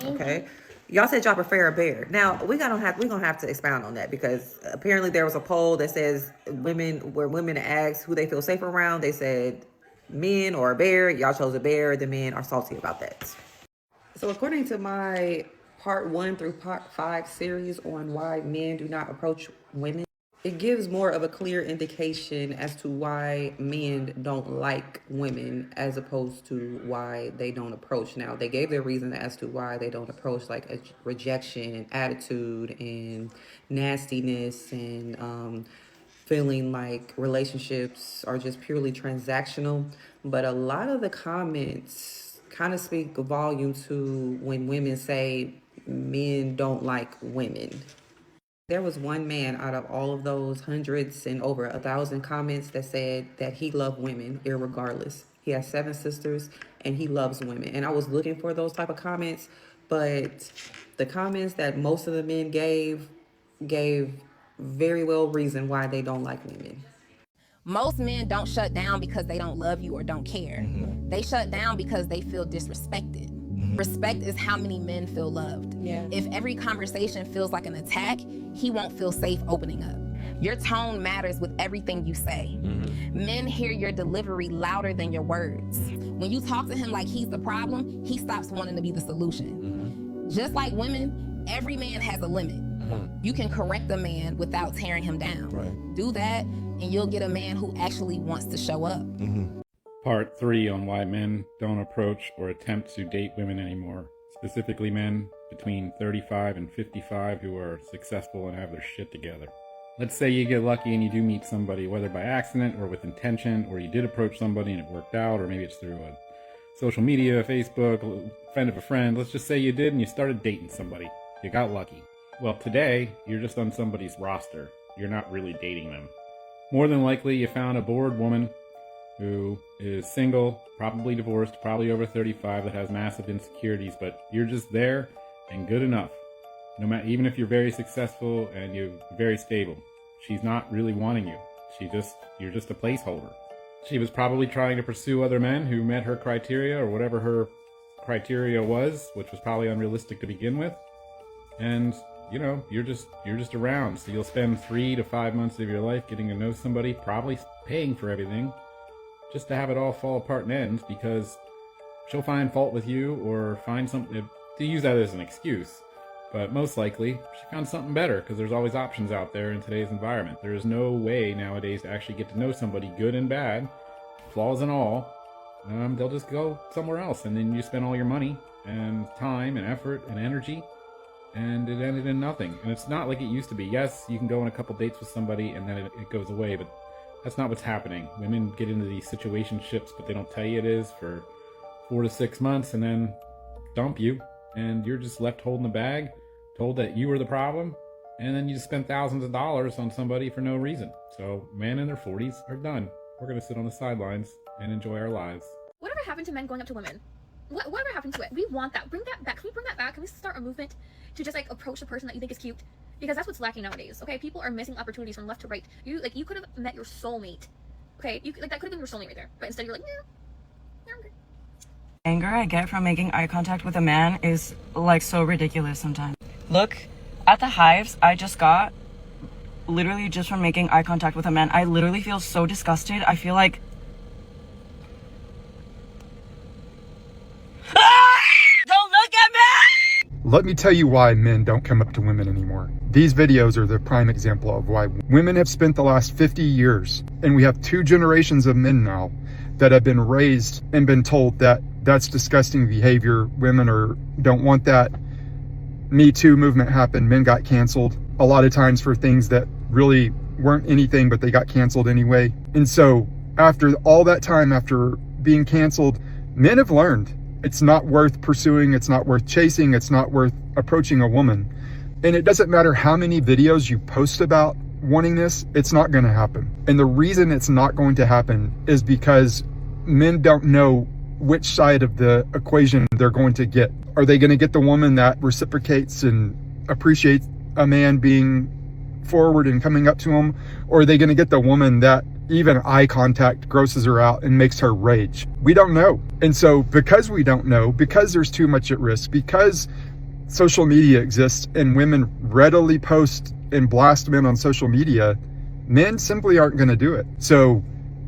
Okay. Y'all said y'all prefer a bear. Now we're gonna have to expound on that, because apparently there was a poll that says women asked who they feel safe around. They said men or a bear. Y'all chose a bear. The men are salty about that. So according to my part 1 through part 5 series on why men do not approach women, it gives more of a clear indication as to why men don't like women as opposed to why they don't approach. Now, they gave their reason as to why they don't approach, like a rejection and attitude and nastiness and feeling like relationships are just purely transactional. But a lot of the comments kind of speak a volume to when women say men don't like women. There was one man out of all of those hundreds and over 1,000 comments that said that he loved women irregardless. He has 7 sisters and he loves women. And I was looking for those type of comments, but the comments that most of the men gave very well reason why they don't like women. Most men don't shut down because they don't love you or don't care. They shut down because they feel disrespected. Respect is how many men feel loved. If every conversation feels like an attack, he won't feel safe opening up. Your tone matters with everything you say. Men hear your delivery louder than your words. When you talk to him like he's the problem, he stops wanting to be the solution. Just like women, every man has a limit. You can correct a man without tearing him down. Do that, and you'll get a man who actually wants to show up. Part 3 on why men don't approach or attempt to date women anymore. Specifically men between 35 and 55 who are successful and have their shit together. Let's say you get lucky and you do meet somebody, whether by accident or with intention, or you did approach somebody and it worked out, or maybe it's through a social media, Facebook, a friend of a friend. Let's just say you did and you started dating somebody. You got lucky. Well, today, you're just on somebody's roster. You're not really dating them. More than likely, you found a bored woman who is single, probably divorced, probably over 35, that has massive insecurities, but you're just there and good enough. No matter, even if you're very successful and you're very stable, she's not really wanting you. You're just a placeholder. She was probably trying to pursue other men who met her criteria, or whatever her criteria was, which was probably unrealistic to begin with. And you're just around. So you'll spend 3 to 5 months of your life getting to know somebody, probably paying for everything, just to have it all fall apart and end, because she'll find fault with you or find something to use that as an excuse. But most likely, she found something better, because there's always options out there in today's environment. There is no way nowadays to actually get to know somebody, good and bad, flaws and all. They'll just go somewhere else, and then you spend all your money and time and effort and energy, and it ended in nothing. And it's not like it used to be. Yes, you can go on a couple dates with somebody and then it goes away, but that's not what's happening. Women get into these situationships, but they don't tell you it is, for 4 to 6 months, and then dump you, and you're just left holding the bag, told that you were the problem, and then you just spend thousands of dollars on somebody for no reason. So men in their 40s are done. We're gonna sit on the sidelines and enjoy our lives. Whatever happened to men going up to women? Whatever happened to it? We want that. Bring that back. Can we bring that back? Can we start a movement to just like approach a person that you think is cute? Because that's what's lacking nowadays. Okay, people are missing opportunities from left to right. You could have met your soulmate. Okay, that could have been your soulmate right there. But instead you're like, yeah, I'm good. Anger I get from making eye contact with a man is like so ridiculous sometimes. Look at the hives I just got, literally just from making eye contact with a man. I literally feel so disgusted. I feel like don't look at me! Let me tell you why men don't come up to women anymore. These videos are the prime example of why women have spent the last 50 years, and we have 2 generations of men now that have been raised and been told that that's disgusting behavior. Women don't want that. Me Too movement happened. Men got canceled a lot of times for things that really weren't anything, but they got canceled anyway. And so after all that time, after being canceled, men have learned it's not worth pursuing, it's not worth chasing, it's not worth approaching a woman. And it doesn't matter how many videos you post about wanting this, it's not going to happen. And the reason it's not going to happen is because men don't know which side of the equation they're going to get. Are they going to get the woman that reciprocates and appreciates a man being forward and coming up to him? Or are they going to get the woman that even eye contact grosses her out and makes her rage? We don't know. And so because we don't know, because there's too much at risk, because social media exists and women readily post and blast men on social media, men simply aren't going to do it. So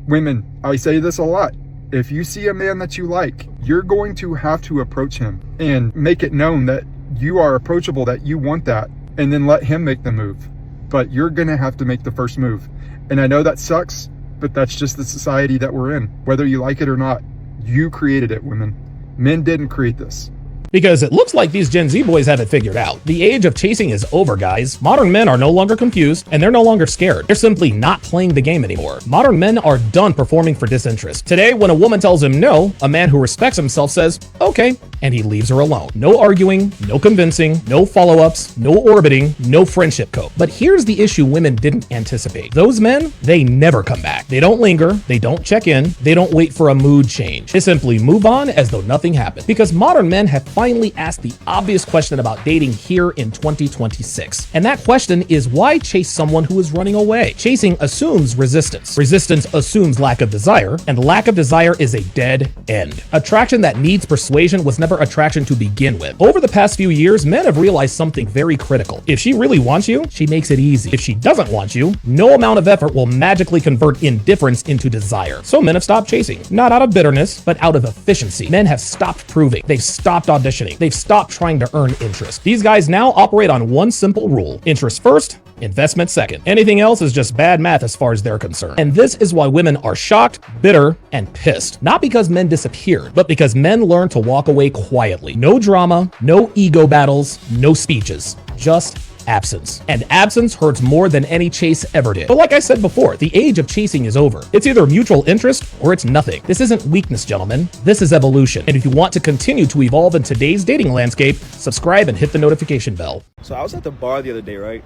women, I say this a lot, if you see a man that you like, you're going to have to approach him and make it known that you are approachable, that you want that, and then let him make the move. But you're going to have to make the first move. And I know that sucks, but that's just the society that we're in. Whether you like it or not, you created it, women. Men didn't create this. Because it looks like these Gen Z boys have it figured out. The age of chasing is over, guys. Modern men are no longer confused, and they're no longer scared. They're simply not playing the game anymore. Modern men are done performing for disinterest. Today, when a woman tells him no, a man who respects himself says, okay, and he leaves her alone. No arguing, no convincing, no follow-ups, no orbiting, no friendship code. But here's the issue women didn't anticipate. Those men, they never come back. They don't linger, they don't check in, they don't wait for a mood change. They simply move on as though nothing happened. Because modern men have finally asked the obvious question about dating here in 2026. And that question is, why chase someone who is running away? Chasing assumes resistance. Resistance assumes lack of desire, and lack of desire is a dead end. Attraction that needs persuasion was never attraction to begin with. Over the past few years, men have realized something very critical. If she really wants you, she makes it easy. If she doesn't want you, no amount of effort will magically convert indifference into desire. So men have stopped chasing, not out of bitterness, but out of efficiency. Men have stopped proving. They've stopped auditioning. They've stopped trying to earn interest. These guys now operate on one simple rule: interest first, investment second. Anything else is just bad math as far as they're concerned. And this is why women are shocked, bitter, and pissed. Not because men disappeared, but because men learned to walk away quietly. No drama, no ego battles, no speeches, just absence. And absence hurts more than any chase ever did. But like I said before, the age of chasing is over. It's either mutual interest or it's nothing. This isn't weakness, gentlemen. This is evolution. And if you want to continue to evolve in today's dating landscape, subscribe and hit the notification bell. So I was at the bar the other day, right?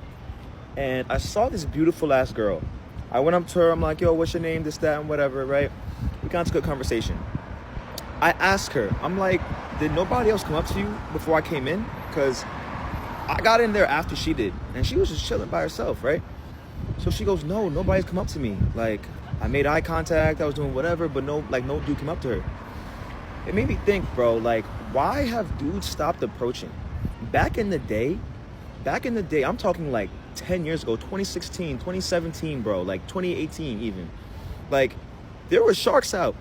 And I saw this beautiful ass girl. I went up to her, I'm like, yo, what's your name, this, that, and whatever, right? We got into a good conversation. I asked her, I'm like, did nobody else come up to you before I came in? Because I got in there after she did, and she was just chilling by herself, right? So she goes, no, nobody's come up to me. Like, I made eye contact, I was doing whatever, but no dude came up to her. It made me think, bro, like, why have dudes stopped approaching? Back in the day, I'm talking like 10 years ago, 2016, 2017, bro, like 2018 even. Like, there were sharks out.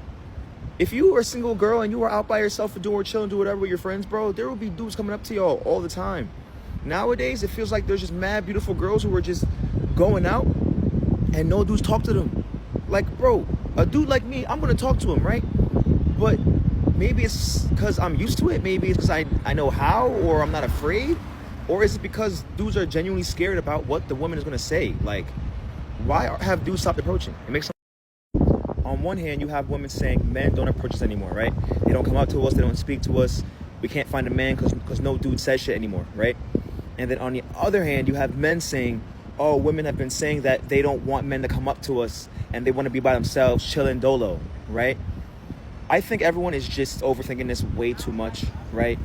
If you were a single girl and you were out by yourself or chilling, do whatever with your friends, bro, there would be dudes coming up to y'all all the time. Nowadays, it feels like there's just mad beautiful girls who are just going out and no dudes talk to them. Like, bro, a dude like me, I'm gonna talk to him, right? But maybe it's because I'm used to it. Maybe it's because I know how, or I'm not afraid. Or is it because dudes are genuinely scared about what the woman is gonna say? Like, why have dudes stopped approaching? It makes on one hand, you have women saying men don't approach us anymore, right? They don't come up to us, they don't speak to us. we can't find a man because no dude says shit anymore, right? And then on the other hand, you have men saying, oh, women have been saying that they don't want men to come up to us and they want to be by themselves, chilling dolo, right? I think everyone is just overthinking this way too much, right?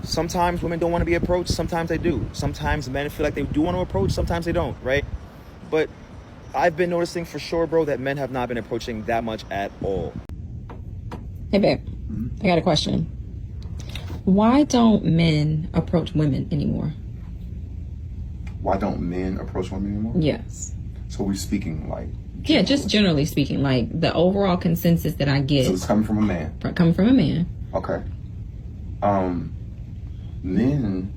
Sometimes women don't want to be approached, sometimes they do. Sometimes men feel like they do want to approach, sometimes they don't, right? But I've been noticing for sure, bro, that men have not been approaching that much at all. Hey, babe, I got a question. Why don't men approach women anymore? Why don't men approach women anymore? Yes. So we're speaking like... Yeah, just generally speaking, like the overall consensus that I get. So it's coming from a man? Coming from a man. Okay. Men,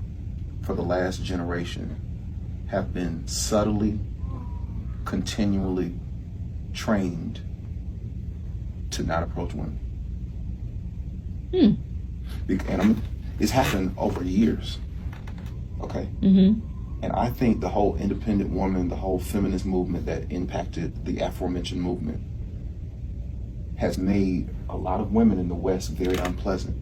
for the last generation, have been subtly, continually trained to not approach women. And it's happened over years. Okay? And I think the whole independent woman, the whole feminist movement that impacted the aforementioned movement has made a lot of women in the West very unpleasant.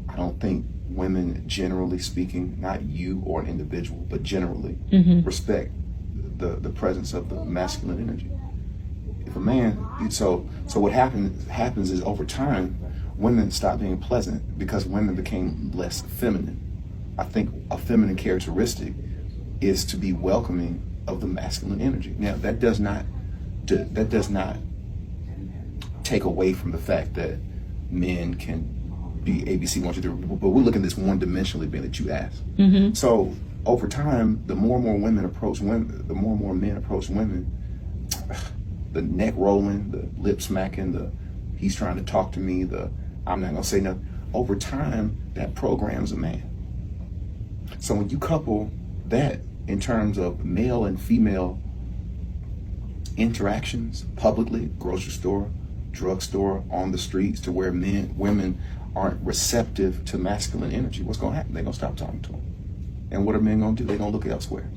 I don't think women, generally speaking, not you or an individual, but generally, respect the presence of the masculine energy. If a man, so what happens is over time, women stop being pleasant because women became less feminine. I think a feminine characteristic is to be welcoming of the masculine energy. Now that does not take away from the fact that men can be ABC 1, 2, 3, but we're looking at this one-dimensionally being that you asked. So over time, the more and more women approach women, the more and more men approach women, the neck rolling, the lip smacking, the he's trying to talk to me, the I'm not gonna say nothing. Over time, that programs a man. So when you couple that in terms of male and female interactions publicly, grocery store, drugstore, on the streets, to where women aren't receptive to masculine energy, what's gonna happen? They're gonna stop talking to them. And what are men gonna do? They're gonna look elsewhere.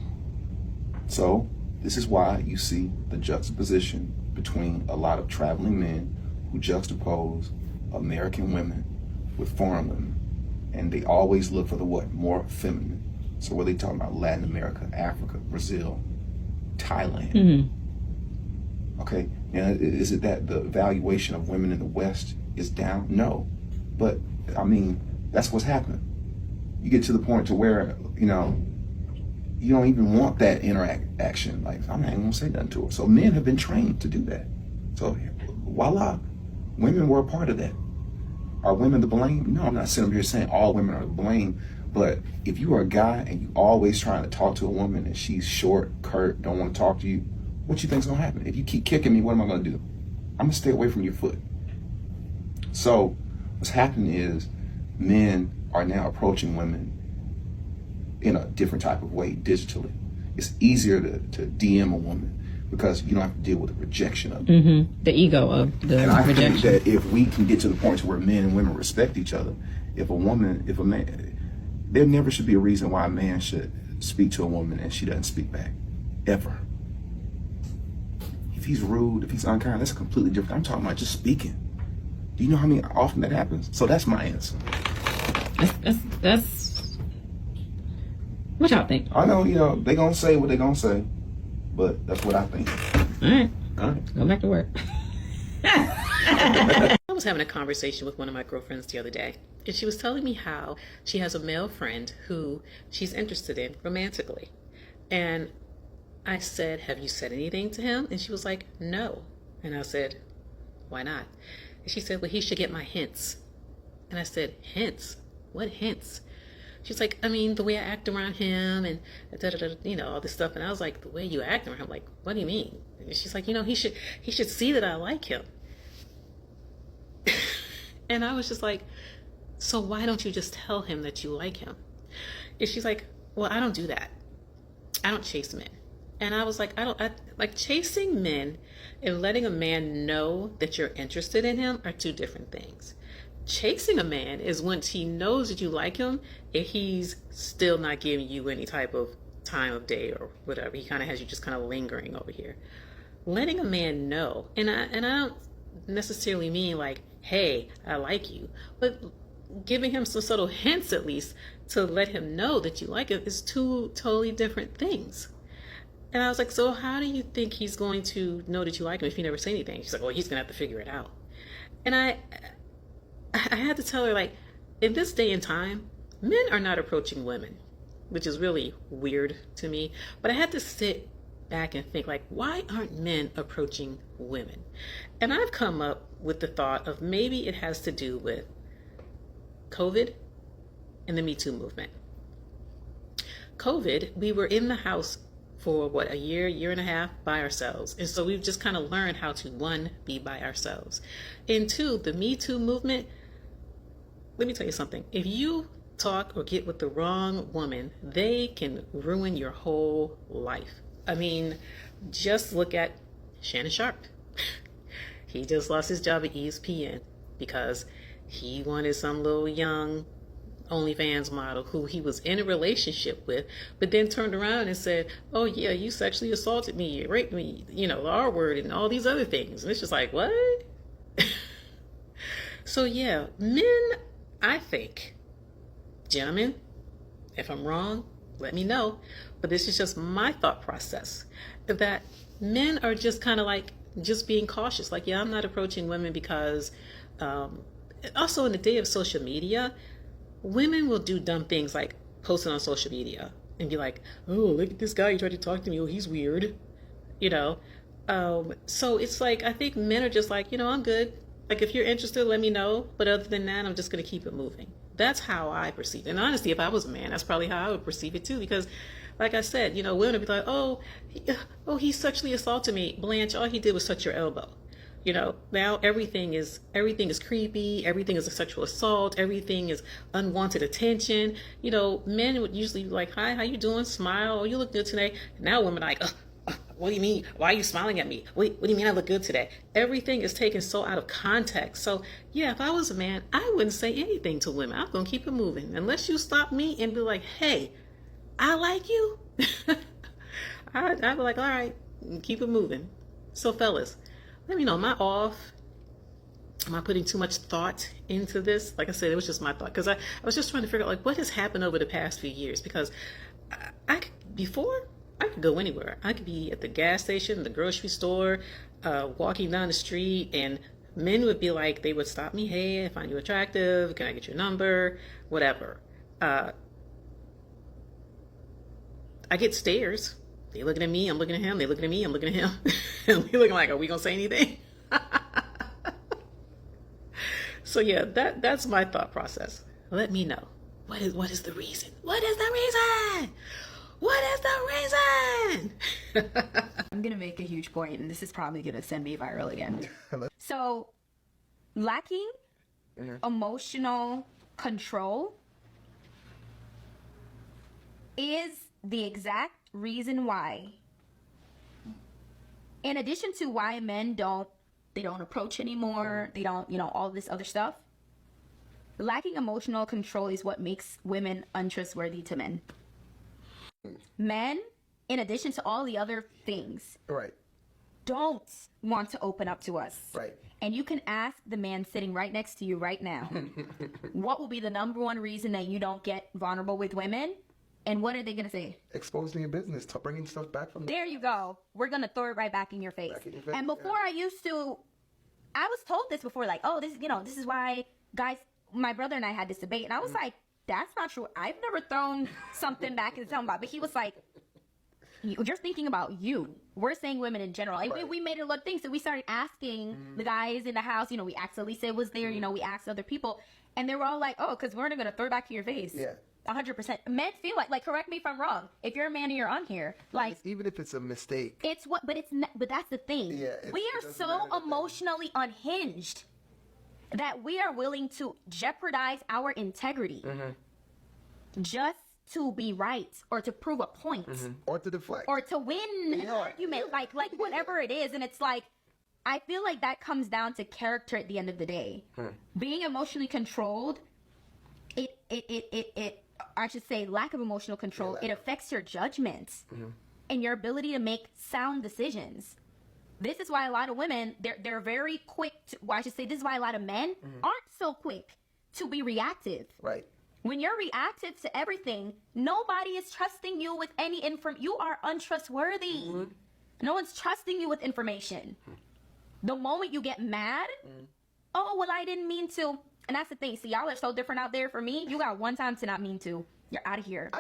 So this is why you see the juxtaposition between a lot of traveling men who juxtapose American women with foreign women. And they always look for the what? More feminine. So what are they talking about? Latin America, Africa, Brazil, Thailand. Okay, now is it that the valuation of women in the West is down? No, but I mean, that's what's happening. You get to the point to where, you don't even want that interaction. Like, I'm not even gonna say nothing to her. So men have been trained to do that. So voila, women were a part of that. Are women to blame? No, I'm not sitting up here saying all women are to blame, but if you are a guy and you always trying to talk to a woman and she's short, curt, don't want to talk to you, what you think's gonna happen? If you keep kicking me, what am I gonna do? I'm gonna stay away from your foot. So what's happening is men are now approaching women in a different type of way digitally. It's easier to DM a woman because you don't have to deal with the rejection of it. The ego of the and I rejection. think that if we can get to the point where men and women respect each other, if a man, there never should be a reason why a man should speak to a woman and she doesn't speak back, ever. If he's rude, if he's unkind, that's completely different. I'm talking about just speaking. Do you know how many often that happens? So that's my answer. That's what y'all think? I know, they gonna say what they gonna say, but that's what I think. All right. All right. Go back to work. I was having a conversation with one of my girlfriends the other day, and she was telling me how she has a male friend who she's interested in romantically. And I said, have you said anything to him? And she was like, no. And I said, why not? And she said, well, he should get my hints. And I said, hints? What hints? She's like, I mean, the way I act around him and all this stuff. And I was like, the way you act around him? Like, what do you mean? And she's like, he should see that I like him. And I was just like, so why don't you just tell him that you like him? And she's like, well, I don't do that. I don't chase men. And I was like, I like chasing men and letting a man know that you're interested in him are two different things. Chasing a man is once he knows that you like him and he's still not giving you any type of time of day or whatever. He kind of has you just kind of lingering over here. Letting a man know, and I don't necessarily mean like, hey, I like you, but giving him some subtle hints at least to let him know that you like it is two totally different things. And I was like, so how do you think he's going to know that you like him if you never say anything? She's like, well, he's gonna have to figure it out. And I had to tell her, like, in this day and time, men are not approaching women, which is really weird to me. But I had to sit back and think, like, why aren't men approaching women? And I've come up with the thought of maybe it has to do with COVID and the Me Too movement. COVID, we were in the house for what, a year and a half by ourselves. And so we've just kind of learned how to, one, be by ourselves. And two, the Me Too movement, let me tell you something. If you talk or get with the wrong woman, they can ruin your whole life. I mean, just look at Shannon Sharp. He just lost his job at ESPN because he wanted some little young OnlyFans model who he was in a relationship with, but then turned around and said, oh yeah, you sexually assaulted me, you raped me, you know, the R word and all these other things. And it's just like, what? So yeah, men, I think, gentlemen, if I'm wrong, let me know. But this is just my thought process, that men are just kind of like, just being cautious. Like, yeah, I'm not approaching women because, also in the day of social media, women will do dumb things like posting on social media and be like, oh, look at this guy, he tried to talk to me, oh, he's weird, you know. So it's like, I think men are just like, you know, I'm good. Like, if you're interested, let me know. But other than that, I'm just going to keep it moving. That's how I perceive it. And honestly, if I was a man, that's probably how I would perceive it too. Because like I said, you know, women would be like, oh, he sexually assaulted me. Blanche, all he did was touch your elbow. You know, now everything is creepy, everything is a sexual assault, everything is unwanted attention. You know, men would usually be like, hi, how you doing? Smile, oh, you look good today. Now women are like, what do you mean? Why are you smiling at me? What do you mean I look good today? Everything is taken so out of context. So yeah, if I was a man, I wouldn't say anything to women. I'm gonna keep it moving. Unless you stop me and be like, hey, I like you. I'd be like, all right, keep it moving. So fellas, let me know, am I off? Am I putting too much thought into this? Like I said, it was just my thought. Because I was just trying to figure out, like, what has happened over the past few years? Because before, I could go anywhere. I could be at the gas station, the grocery store, walking down the street, and men would be like, they would stop me. Hey, I find you attractive. Can I get your number? Whatever. I get stares. They looking at me, I'm looking at him. They looking at me, I'm looking at him. And we looking like, are we gonna say anything? So yeah, that's my thought process. Let me know. What is the reason? What is the reason? What is the reason? I'm gonna make a huge point, and this is probably gonna send me viral again. So, lacking emotional control is the exact reason why, in addition to why men don't approach anymore, they don't, you know, all this other stuff, lacking emotional control is what makes women untrustworthy to men. Men, in addition to all the other things, don't want to open up to us. And you can ask the man sitting right next to you right now, what will be the number one reason that you don't get vulnerable with women? And what are they going to say? Exposing your business, bringing stuff back from there. You go. We're going to throw it right back in your face. And before I was told this before, like, oh, this is why guys, my brother and I had this debate. And I was like, that's not true. I've never thrown something back into somebody. But he was like, you're thinking about you. We're saying women in general. And we made it look things. So we started asking the guys in the house, you know, we asked Elisa was there, you know, we asked other people. And they were all like, oh, because we're not going to throw it back in your face. Yeah. 100%. Men feel like, correct me if I'm wrong. If you're a man and you're on here, like, even if it's a mistake, but that's the thing. Yeah, we are so emotionally unhinged that we are willing to jeopardize our integrity just to be right or to prove a point or to deflect or to win an argument, like whatever it is. And it's like, I feel like that comes down to character at the end of the day. Being emotionally controlled, I should say lack of emotional control, it affects your judgments and your ability to make sound decisions. This is why a lot of women, they're very quick to, well, I should say this is why a lot of men aren't so quick to be reactive. Right. When you're reactive to everything, nobody is trusting you with any you are untrustworthy. No one's trusting you with information. The moment you get mad, oh, well, I didn't mean to. And that's the thing. See, y'all are so different out there. For me, you got one time to not mean to. You're out of here.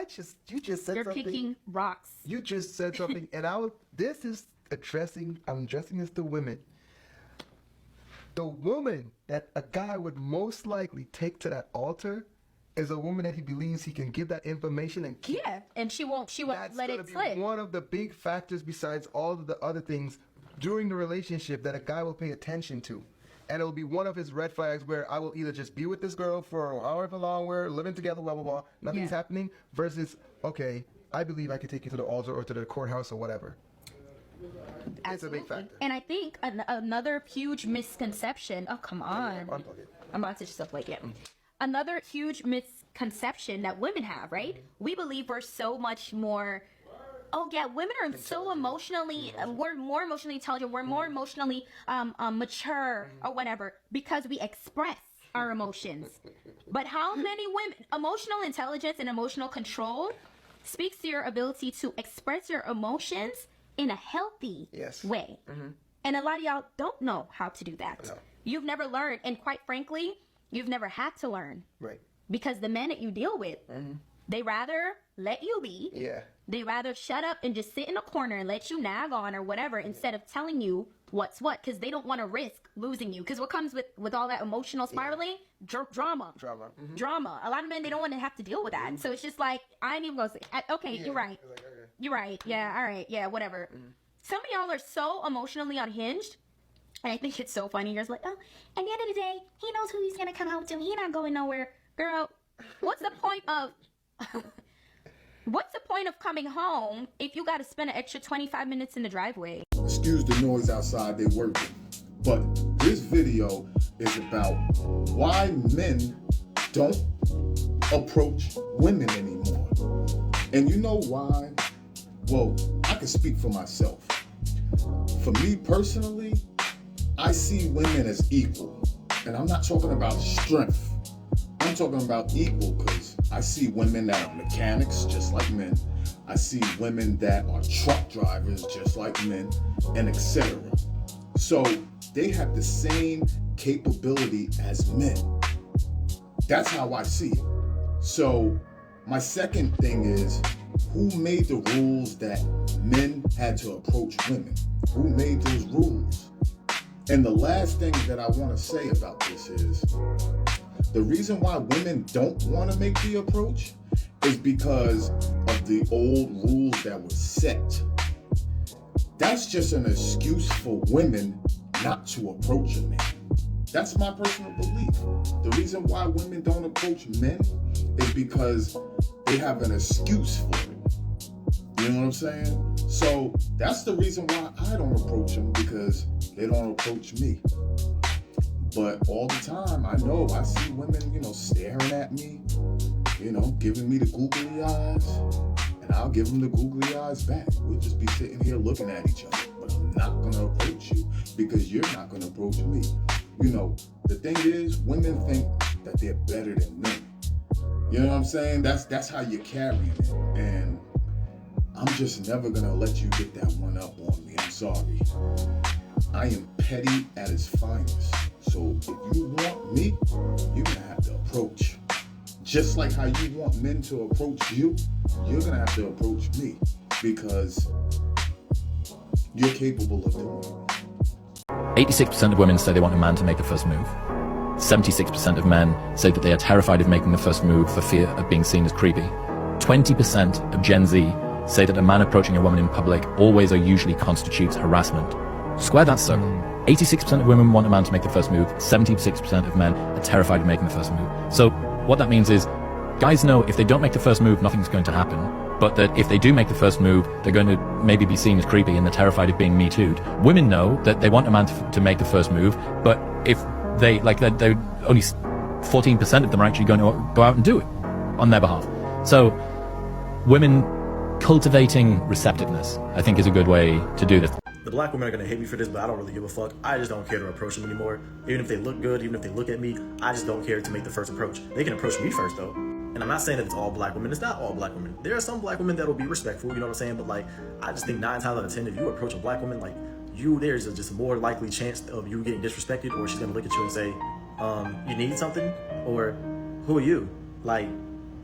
You just said You're something. kicking rocks. You just said something, and I'm addressing this to women. The woman that a guy would most likely take to that altar is a woman that he believes he can give that information and keep. Yeah, and she won't let it slip. One of the big factors besides all of the other things during the relationship that a guy will pay attention to. And it'll be one of his red flags where I will either just be with this girl for however long we're living together, blah, blah, blah, nothing's happening, versus, okay, I believe I can take you to the altar or to the courthouse or whatever. Absolutely. It's a big factor. And I think another huge misconception, oh, come on. I'm about to stuff like it. Another huge misconception that women have, right? We believe we're so much more, oh yeah, women are so emotionally, we're more emotionally intelligent, we're more emotionally mature or whatever because we express our emotions. But how many women, emotional intelligence and emotional control speaks to your ability to express your emotions in a healthy way. And a lot of y'all don't know how to do that. No. You've never learned, and quite frankly, you've never had to learn. Right. Because the men that you deal with, they rather let you be. Yeah. They rather shut up and just sit in a corner and let you nag on or whatever instead of telling you what's what, because they don't want to risk losing you. Because what comes with all that emotional spiraling? Drama. Drama. A lot of men, they don't want to have to deal with that. So it's just like, I ain't even going to say, okay, you're right. You're right. Yeah, all right. Yeah, whatever. Some of y'all are so emotionally unhinged. And I think it's so funny. You're just like, oh, at the end of the day, he knows who he's going to come home to. He's not going nowhere. Girl, what's the point of... What's the point of coming home if you got to spend an extra 25 minutes in the driveway? Excuse the noise outside, they working. But this video is about why men don't approach women anymore. And you know why? Well, I can speak for myself. For me personally, I see women as equal. And I'm not talking about strength. I'm talking about equal because I see women that are mechanics just like men. I see women that are truck drivers just like men, and etc. So they have the same capability as men. That's how I see it. So my second thing is, who made the rules that men had to approach women? Who made those rules? And the last thing that I want to say about this is, the reason why women don't want to make the approach is because of the old rules that were set. That's just an excuse for women not to approach a man. That's my personal belief. The reason why women don't approach men is because they have an excuse for it. You know what I'm saying? So that's the reason why I don't approach them, because they don't approach me. But all the time, I see women, staring at me, giving me the googly eyes, and I'll give them the googly eyes back. We'll just be sitting here looking at each other, but I'm not gonna approach you because you're not gonna approach me. The thing is, women think that they're better than men. You know what I'm saying? That's how you're carrying it, and I'm just never gonna let you get that one up on me. I'm sorry. I am petty at its finest. So if you want me, you're gonna have to approach. Just like how you want men to approach you, you're gonna have to approach me because you're capable of doing it. 86% of women say they want a man to make the first move. 76% of men say that they are terrified of making the first move for fear of being seen as creepy. 20% of Gen Z say that a man approaching a woman in public always or usually constitutes harassment. Square that circle. 86% of women want a man to make the first move, 76% of men are terrified of making the first move. So what that means is, guys know if they don't make the first move, nothing's going to happen. But that if they do make the first move, they're going to maybe be seen as creepy and they're terrified of being Me Too'd. Women know that they want a man to make the first move, but if they, they're only 14% of them are actually going to go out and do it on their behalf. So women cultivating receptiveness, I think, is a good way to do this. the black women are gonna hate me for this, but I don't really give a fuck. I just don't care to approach them anymore. Even if they look good, even if they look at me, I just don't care to make the first approach. They can approach me first though. And I'm not saying that it's all black women. It's not all black women. There are some black women that'll be respectful, you know what I'm saying? But like, I just think 9 times out of 10, if you approach a black woman, like there's just more likely chance of you getting disrespected, or she's gonna look at you and say, you need something? Or who are you? Like,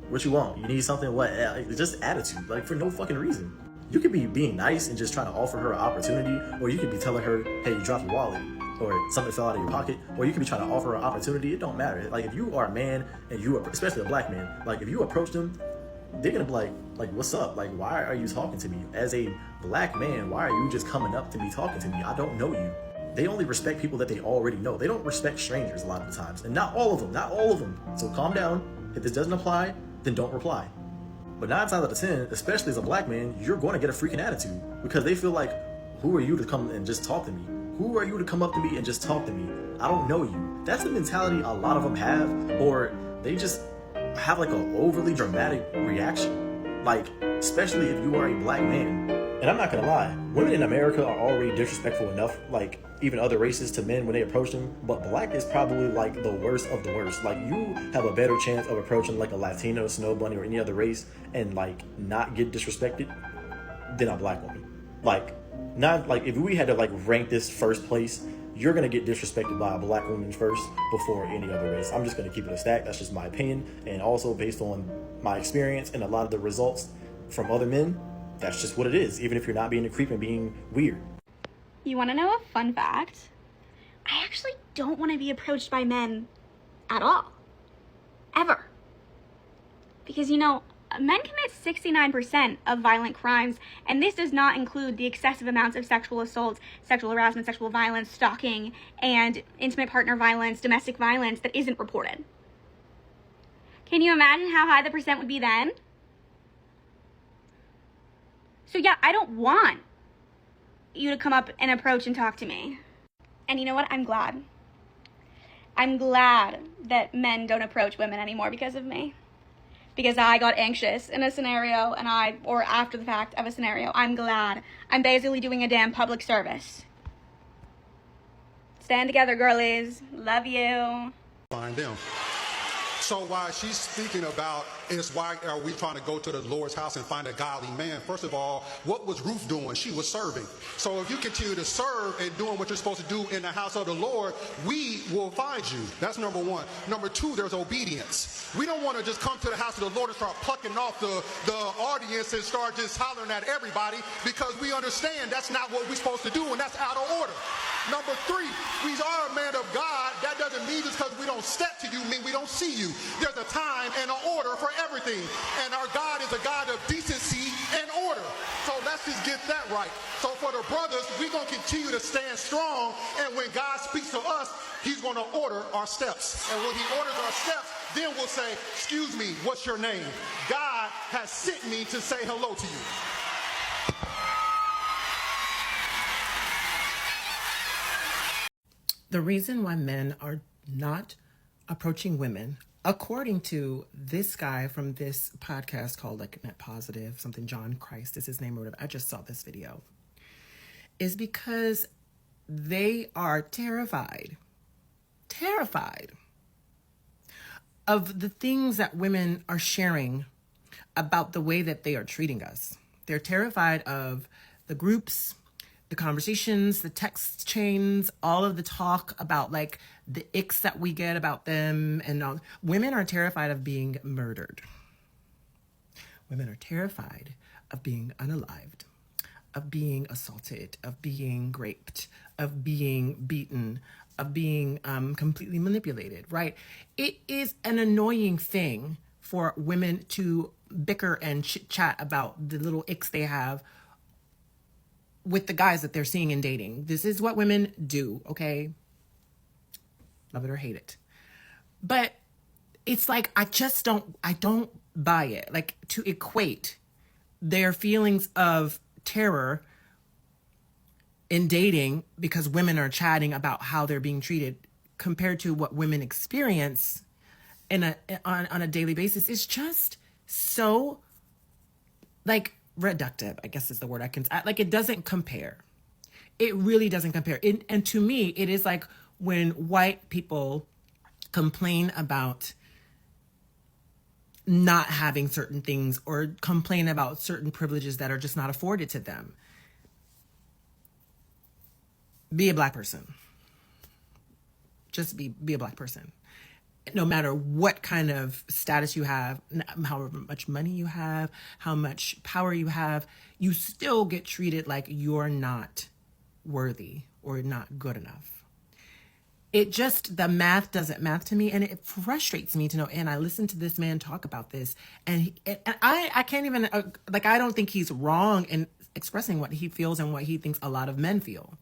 what you want? You need something? What? It's just attitude, like for no fucking reason. You could be being nice and just trying to offer her an opportunity, or you could be telling her, hey, you dropped your wallet, or something fell out of your pocket, or you could be trying to offer her an opportunity. It don't matter. Like if you are a man and you are, especially a black man, like if you approach them, they're gonna be like, what's up? Like, why are you talking to me? As a black man, why are you just coming up to me talking to me? I don't know you. They only respect people that they already know. They don't respect strangers a lot of the times. And not all of them, not all of them. So calm down. If this doesn't apply, then don't reply. But 9 times out of 10, especially as a black man, you're going to get a freaking attitude because they feel like, who are you to come and just talk to me? Who are you to come up to me and just talk to me? I don't know you. That's the mentality a lot of them have, or they just have like an overly dramatic reaction. Like, especially if you are a black man. And I'm not gonna lie, women in America are already disrespectful enough, like even other races, to men when they approach them, but black is probably like the worst of the worst. Like you have a better chance of approaching like a Latino, Snow Bunny, or any other race and like not get disrespected than a black woman. Like, not like if we had to like rank this first place, you're gonna get disrespected by a black woman first before any other race. I'm just gonna keep it a stack. That's just my opinion, and also based on my experience and a lot of the results from other men. That's just what it is, even if you're not being a creep and being weird. You want to know a fun fact? I actually don't want to be approached by men at all. Ever. Because, you know, men commit 69% of violent crimes, and this does not include the excessive amounts of sexual assaults, sexual harassment, sexual violence, stalking, and intimate partner violence, domestic violence that isn't reported. Can you imagine how high the percent would be then? So yeah, I don't want you to come up and approach and talk to me. And you know what? I'm glad. I'm glad that men don't approach women anymore because of me. Because I got anxious in a scenario or after the fact of a scenario. I'm glad. I'm basically doing a damn public service. Stand together, girlies. Love you. Find them. So while she's speaking about is why are we trying to go to the Lord's house and find a godly man? First of all, what was Ruth doing? She was serving. So if you continue to serve and doing what you're supposed to do in the house of the Lord, we will find you. That's number one. Number two, there's obedience. We don't want to just come to the house of the Lord and start plucking off the audience and start just hollering at everybody, because we understand that's not what we're supposed to do, and that's out of order. Number three, we are a man of God. That doesn't mean just because we don't step to you mean we don't see you. There's a time and an order for everything. And our God is a God of decency and order. So let's just get that right. So for the brothers, we're going to continue to stand strong. And when God speaks to us, he's going to order our steps. And when he orders our steps, then we'll say, excuse me, what's your name? God has sent me to say hello to you. The reason why men are not approaching women, according to this guy from this podcast called like Net Positive, something John Christ is his name or whatever, I just saw this video, is because they are terrified of the things that women are sharing about the way that they are treating us. They're terrified of the groups, the conversations, the text chains, all of the talk about like the icks that we get about them. And all. Women are terrified of being murdered. Women are terrified of being unalived, of being assaulted, of being raped, of being beaten, of being completely manipulated, right? It is an annoying thing for women to bicker and chit-chat about the little icks they have with the guys that they're seeing and dating. This is what women do, okay? Love it or hate it. But it's like, I don't buy it. Like, to equate their feelings of terror in dating because women are chatting about how they're being treated compared to what women experience on a daily basis is just so, like, reductive, I guess is the word I can, like, it doesn't compare. It really doesn't compare. And to me, it is like when white people complain about not having certain things or complain about certain privileges that are just not afforded to them. Be a black person. Just be a black person. No matter what kind of status you have, how much money you have, how much power you have, you still get treated like you're not worthy or not good enough. It just, the math doesn't math to me, and it frustrates me to know. And I listen to this man talk about this, and I can't even, like, I don't think he's wrong in expressing what he feels and what he thinks a lot of men feel.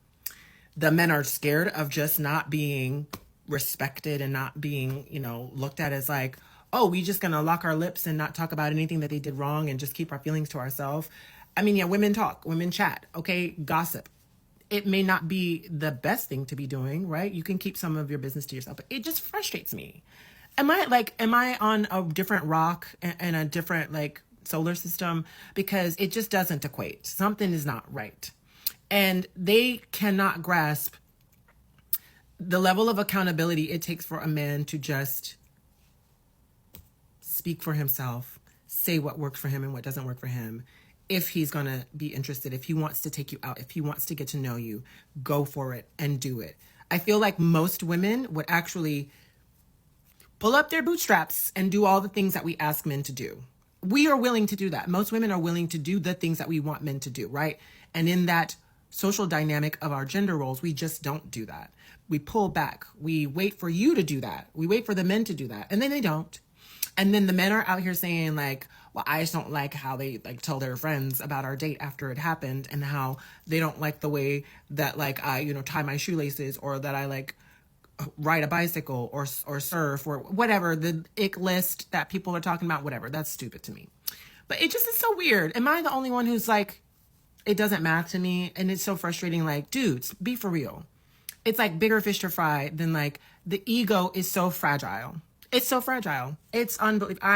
The men are scared of just not being respected and not being, you know, looked at as like, oh, we just gonna lock our lips and not talk about anything that they did wrong and just keep our feelings to ourselves. I mean, yeah, women talk, women chat, okay, gossip. It may not be the best thing to be doing, right? You can keep some of your business to yourself, but it just frustrates me. Am I on a different rock and a different like solar system? Because it just doesn't equate. Something is not right. And they cannot grasp the level of accountability it takes for a man to just speak for himself, say what works for him and what doesn't work for him. If he's going to be interested, if he wants to take you out, if he wants to get to know you, go for it and do it. I feel like most women would actually pull up their bootstraps and do all the things that we ask men to do. We are willing to do that. Most women are willing to do the things that we want men to do, right? And in that social dynamic of our gender roles, we just don't do that. We pull back. We wait for you to do that. We wait for the men to do that. And then they don't. And then the men are out here saying like, well, I just don't like how they like tell their friends about our date after it happened, and how they don't like the way that like I, you know, tie my shoelaces, or that I like ride a bicycle or surf or whatever, the ick list that people are talking about, whatever. That's stupid to me. But it just is so weird. Am I the only one who's like, it doesn't matter to me? And it's so frustrating. Like, dudes, be for real. It's like bigger fish to fry than like, the ego is so fragile. It's so fragile. It's unbelievable.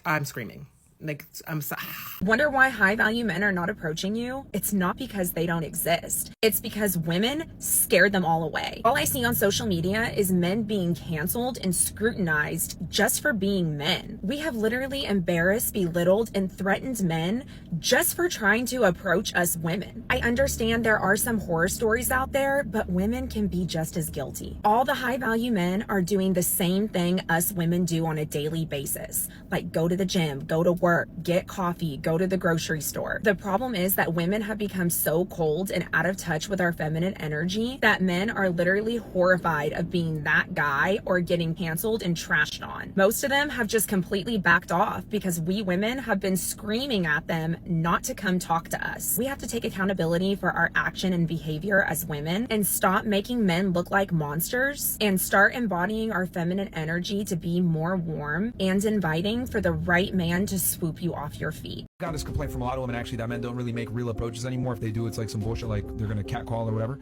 I'm screaming. Like, I'm so... Wonder why high value men are not approaching you? It's not because they don't exist. It's because women scared them all away. All I see on social media is men being canceled and scrutinized just for being men. We have literally embarrassed, belittled, and threatened men just for trying to approach us women. I understand there are some horror stories out there, but women can be just as guilty. All the high value men are doing the same thing us women do on a daily basis. Like go to the gym, go to work, get coffee, go to the grocery store. The problem is that women have become so cold and out of touch with our feminine energy that men are literally horrified of being that guy or getting canceled and trashed on. Most of them have just completely backed off because we women have been screaming at them not to come talk to us. We have to take accountability for our action and behavior as women and stop making men look like monsters and start embodying our feminine energy to be more warm and inviting for the right man to swoop you off your feet. I got this complaint from a lot of women actually that men don't really make real approaches anymore. If they do, it's like some bullshit, like they're gonna catcall or whatever.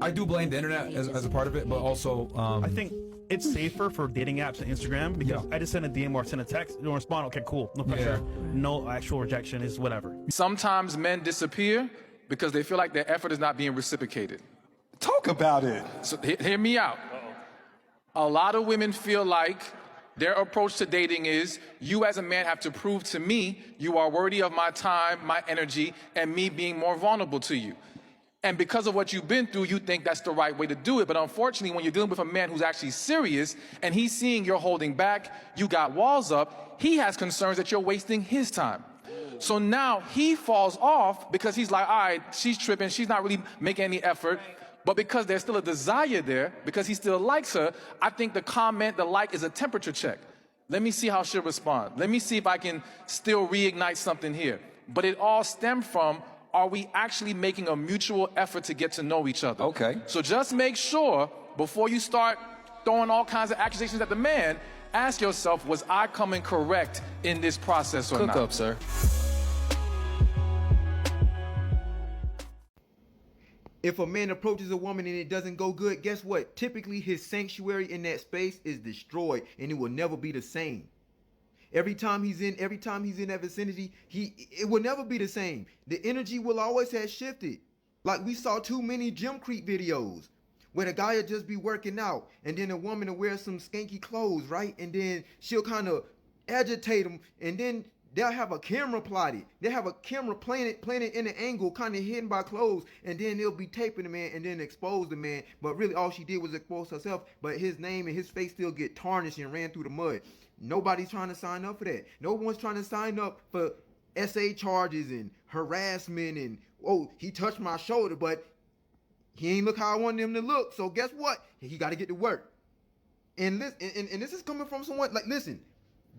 I do blame the internet as a part of it, but also I think it's safer for dating apps and Instagram because I just send a DM or send a text, you don't respond, okay, cool, no pressure, no actual rejection, is whatever. Sometimes men disappear because they feel like their effort is not being reciprocated. Talk about it. So hear me out. A lot of women feel like their approach to dating is, you as a man have to prove to me you are worthy of my time, my energy, and me being more vulnerable to you. And because of what you've been through, you think that's the right way to do it. But unfortunately, when you're dealing with a man who's actually serious and he's seeing you're holding back, you got walls up, he has concerns that you're wasting his time. So now he falls off because he's like, all right, she's tripping, she's not really making any effort. But because there's still a desire there, because he still likes her, I think the comment, the like, is a temperature check. Let me see how she'll respond. Let me see if I can still reignite something here. But it all stemmed from, are we actually making a mutual effort to get to know each other? Okay. So just make sure, before you start throwing all kinds of accusations at the man, ask yourself, was I coming correct in this process or not? Cook up, sir. If a man approaches a woman and it doesn't go good, guess what? Typically his sanctuary in that space is destroyed and it will never be the same. Every time he's in that vicinity, it will never be the same. The energy will always have shifted. Like we saw too many gym creep videos where the guy will just be working out and then the woman will wear some skanky clothes, right? And then she'll kind of agitate him, and then they'll have a camera plotted. They'll have a camera playing it in an angle, kind of hidden by clothes, and then they'll be taping the man and then expose the man. But really all she did was expose herself, but his name and his face still get tarnished and ran through the mud. Nobody's trying to sign up for that. No one's trying to sign up for SA charges and harassment and, oh, he touched my shoulder, but he ain't look how I wanted him to look. So guess what? He got to get to work. And this is coming from someone, like, listen,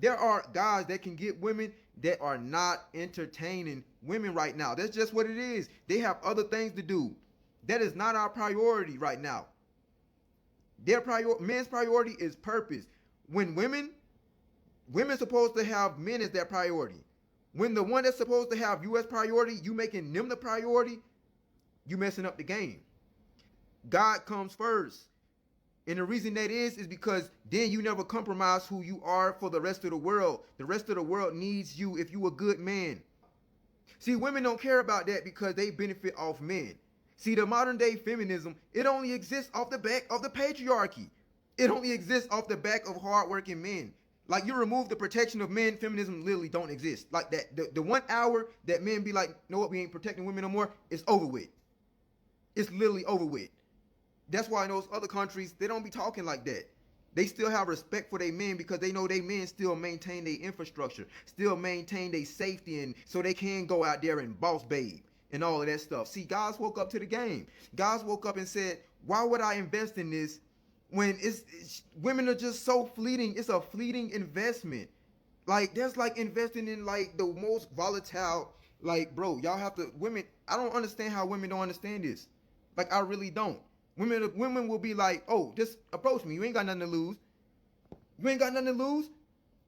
there are guys that can get women that are not entertaining women right now. That's just what it is. They have other things to do. That is not our priority right now. Men's priority is purpose. When women supposed to have men as their priority. When the one that's supposed to have you as priority, you making them the priority, you messing up the game. God comes first. And the reason that is because then you never compromise who you are for the rest of the world. The rest of the world needs you if you a good man. See, women don't care about that because they benefit off men. See, the modern day feminism, it only exists off the back of the patriarchy. It only exists off the back of hardworking men. Like, you remove the protection of men, feminism literally don't exist. Like that, the 1 hour that men be like, you know what, we ain't protecting women no more, it's over with. It's literally over with. That's why in those other countries, they don't be talking like that. They still have respect for their men because they know they men still maintain their infrastructure, still maintain their safety, and so they can go out there and boss babe and all of that stuff. See, guys woke up to the game. Guys woke up and said, why would I invest in this when women are just so fleeting? It's a fleeting investment. Like, that's like investing in like the most volatile, like, bro, y'all have to, women, I don't understand how women don't understand this. Like, I really don't. Women will be like, oh, just approach me. You ain't got nothing to lose. You ain't got nothing to lose.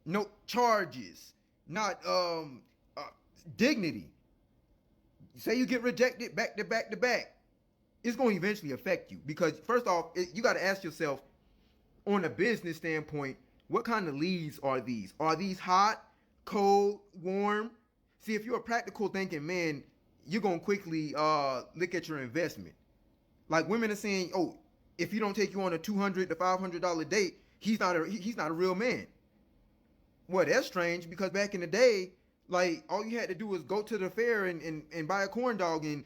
No charges. Not dignity. Say you get rejected back to back to back. It's going to eventually affect you. Because first off, you got to ask yourself, on a business standpoint, what kind of leads are these? Are these hot, cold, warm? See, if you're a practical thinking man, you're going to quickly look at your investment. Like, women are saying, oh, if he don't take you on a $200 to $500 date, he's not a real man. Well, that's strange because back in the day, like, all you had to do was go to the fair and buy a corn dog, and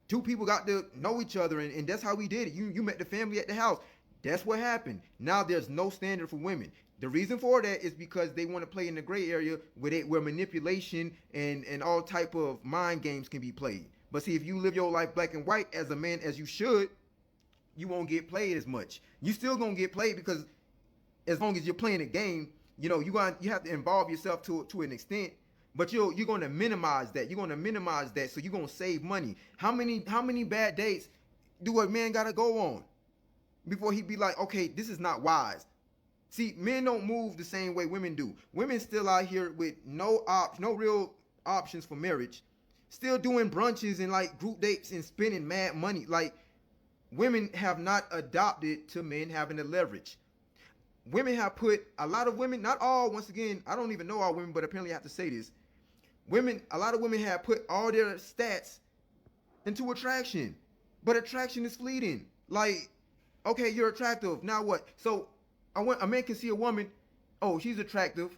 two people got to know each other, and that's how we did it. You met the family at the house. That's what happened. Now there's no standard for women. The reason for that is because they want to play in the gray area where manipulation and all type of mind games can be played. But see, if you live your life black and white as a man, as you should, you won't get played as much. You still gonna get played because as long as you're playing a game, you know, you have to involve yourself to an extent, but you're gonna minimize that. You're gonna minimize that, so you're gonna save money. How many bad dates do a man gotta go on before he be like, okay, this is not wise? See, men don't move the same way women do. Women still out here with no real options for marriage. Still doing brunches and like group dates and spending mad money. Like, women have not adopted to men having the leverage. Women have put, a lot of women, not all, once again, I don't even know all women, but apparently I have to say this. A lot of women have put all their stats into attraction, but attraction is fleeting. Like, okay, you're attractive, now what? So a man can see a woman, oh, she's attractive,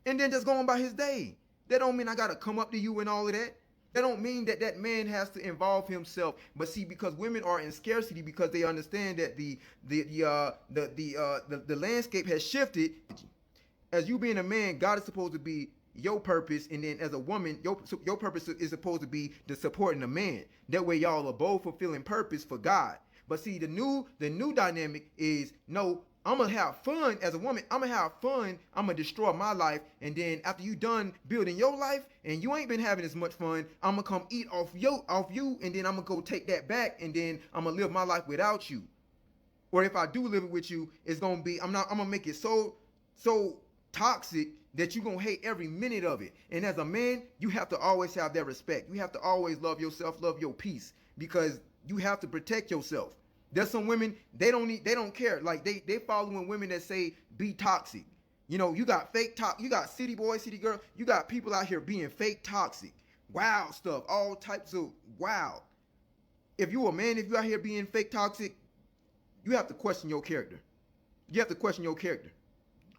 and then just go on by his day. That don't mean I gotta come up to you and all of that. That don't mean that that man has to involve himself. But see, because women are in scarcity, because they understand that the landscape has shifted. As you being a man, God is supposed to be your purpose, and then as a woman, your purpose is supposed to be the supporting a man. That way, y'all are both fulfilling purpose for God. But see, the new dynamic is, no, I'm gonna have fun as a woman. I'm gonna have fun. I'm gonna destroy my life, and then after you done building your life and you ain't been having as much fun, I'm gonna come eat off you, and then I'm gonna go take that back, and then I'm gonna live my life without you. Or if I do live it with you, it's gonna be, I'm gonna make it so toxic that you're gonna hate every minute of it. And as a man, you have to always have that respect. You have to always love yourself, love your peace, because you have to protect yourself. There's some women, they don't care. Like, they following women that say be toxic. You know, you got fake you got city boy, city girl, you got people out here being fake toxic. Wild stuff, all types of wild. if you a man, if you out here being fake toxic, you have to question your character. You have to question your character.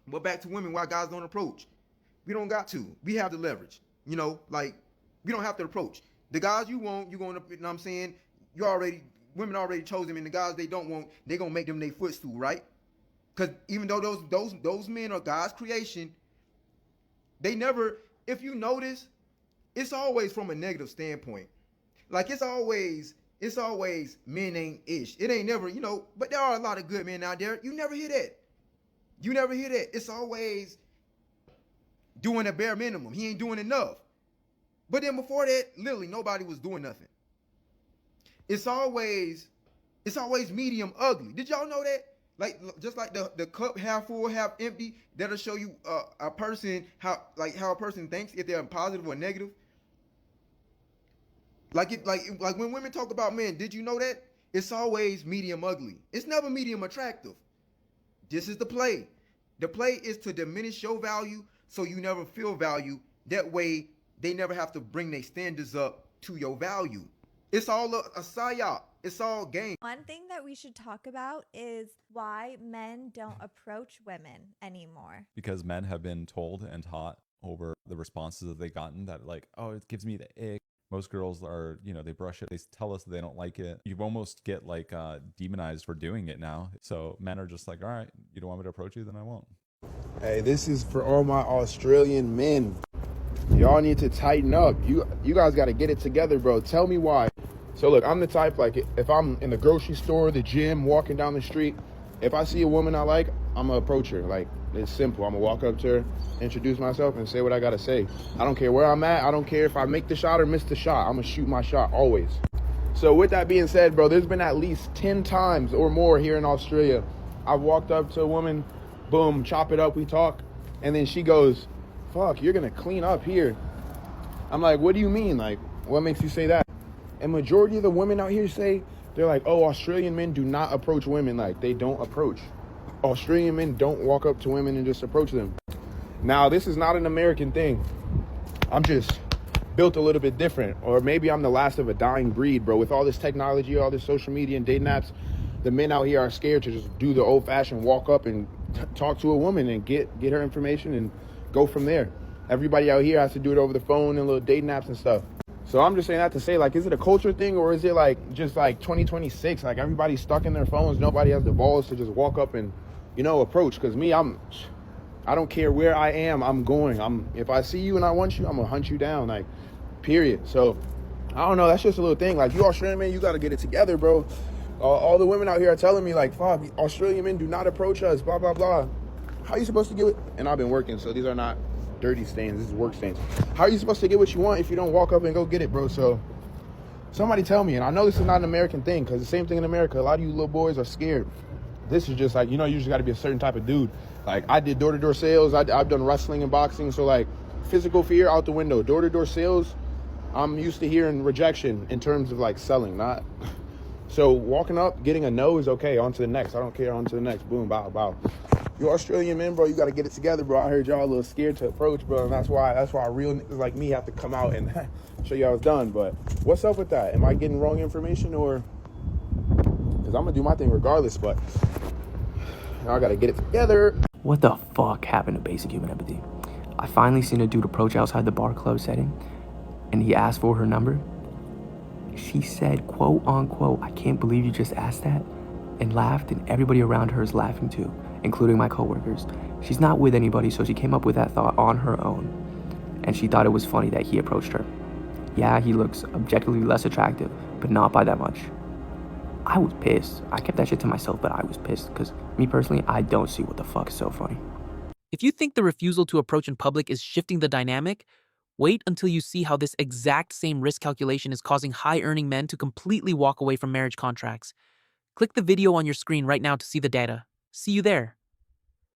But back to women, why guys don't approach. We don't got to. We have the leverage. You know, like, we don't have to approach. The guys you want, you're going to, you know what I'm saying? Women already chose them, and the guys they don't want, they're going to make them their footstool, right? Because even though those men are God's creation, they never, if you notice, it's always from a negative standpoint. Like, it's always men ain't ish. It ain't never, you know, but there are a lot of good men out there. You never hear that. You never hear that. It's always doing a bare minimum. He ain't doing enough. But then before that, literally nobody was doing nothing. It's always medium ugly. Did y'all know that? Like, just like the cup half full, half empty, that'll show you a person, how a person thinks, if they're positive or negative. Like when women talk about men, did you know that? It's always medium ugly. It's never medium attractive. This is the play. The play is to diminish your value so you never feel value. That way, they never have to bring their standards up to your value. It's all a psyop. It's all game. One thing that we should talk about is why men don't approach women anymore. Because men have been told and taught over the responses that they've gotten that, like, oh, it gives me the ick. Most girls are, you know, they brush it. They tell us that they don't like it. You almost get like demonized for doing it now. So men are just like, all right, you don't want me to approach you, then I won't. Hey, this is for all my Australian men. Y'all need to tighten up. You guys got to get it together, bro. Tell me why. So look, I'm the type, like, if I'm in the grocery store, the gym, walking down the street, if I see a woman I like, I'm gonna approach her. Like, it's simple. I'm gonna walk up to her, introduce myself, and say what I gotta say. I don't care where I'm at. I don't care if I make the shot or miss the shot. I'm gonna shoot my shot always. So with that being said, bro, there's been at least 10 times or more here in Australia. I've walked up to a woman, boom, chop it up, we talk, and then she goes, fuck, you're gonna clean up here. I'm like, what do you mean? Like, what makes you say that? And majority of the women out here say, they're like, oh, Australian men do not approach women. Like, they don't approach. Australian men don't walk up to women and just approach them. Now, this is not an American thing. I'm just built a little bit different. Or maybe I'm the last of a dying breed, bro. With all this technology, all this social media and dating apps, the men out here are scared to just do the old-fashioned walk up and talk to a woman and get her information and go from there. Everybody out here has to do it over the phone and little dating apps and stuff. So I'm just saying that to say, like, is it a culture thing, or is it like just like 2026? Like, everybody's stuck in their phones. Nobody has the balls to just walk up and, you know, approach. Because me, I don't care where I am. I'm going. If I see you and I want you, I'm gonna hunt you down. Like, period. So I don't know. That's just a little thing. Like, you Australian men, you got to get it together, bro. All the women out here are telling me, like, fuck, Australian men do not approach us, blah, blah, blah. How are you supposed to get it? And I've been working, so these are not dirty stains. This is work stains. How are you supposed to get what you want if you don't walk up and go get it, bro? So somebody tell me. And I know this is not an American thing, because the same thing in America, a lot of you little boys are scared. This is just like, you know, you just got to be a certain type of dude. Like, I did door-to-door sales. I've done wrestling and boxing. So, like, physical fear out the window. Door-to-door sales, I'm used to hearing rejection in terms of, like, selling, not... So walking up, getting a no is okay. On to the next. I don't care. On to the next. Boom, bow, bow. You Australian men, bro, you got to get it together, bro. I heard y'all a little scared to approach, bro. And that's why real niggas like me have to come out and show y'all it's done. But what's up with that? Am I getting wrong information, or... Because I'm going to do my thing regardless, but I got to get it together. What the fuck happened to basic human empathy? I finally seen a dude approach outside the bar club setting, and he asked for her number. She said, quote unquote, I can't believe you just asked that, and laughed, and everybody around her is laughing too, including my coworkers. She's not with anybody, so she came up with that thought on her own, and she thought it was funny that he approached her. Yeah, he looks objectively less attractive, but not by that much. I was pissed. I kept that shit to myself, but I was pissed, because me personally, I don't see what the fuck is so funny. If you think the refusal to approach in public is shifting the dynamic, wait until you see how this exact same risk calculation is causing high-earning men to completely walk away from marriage contracts. Click the video on your screen right now to see the data. See you there.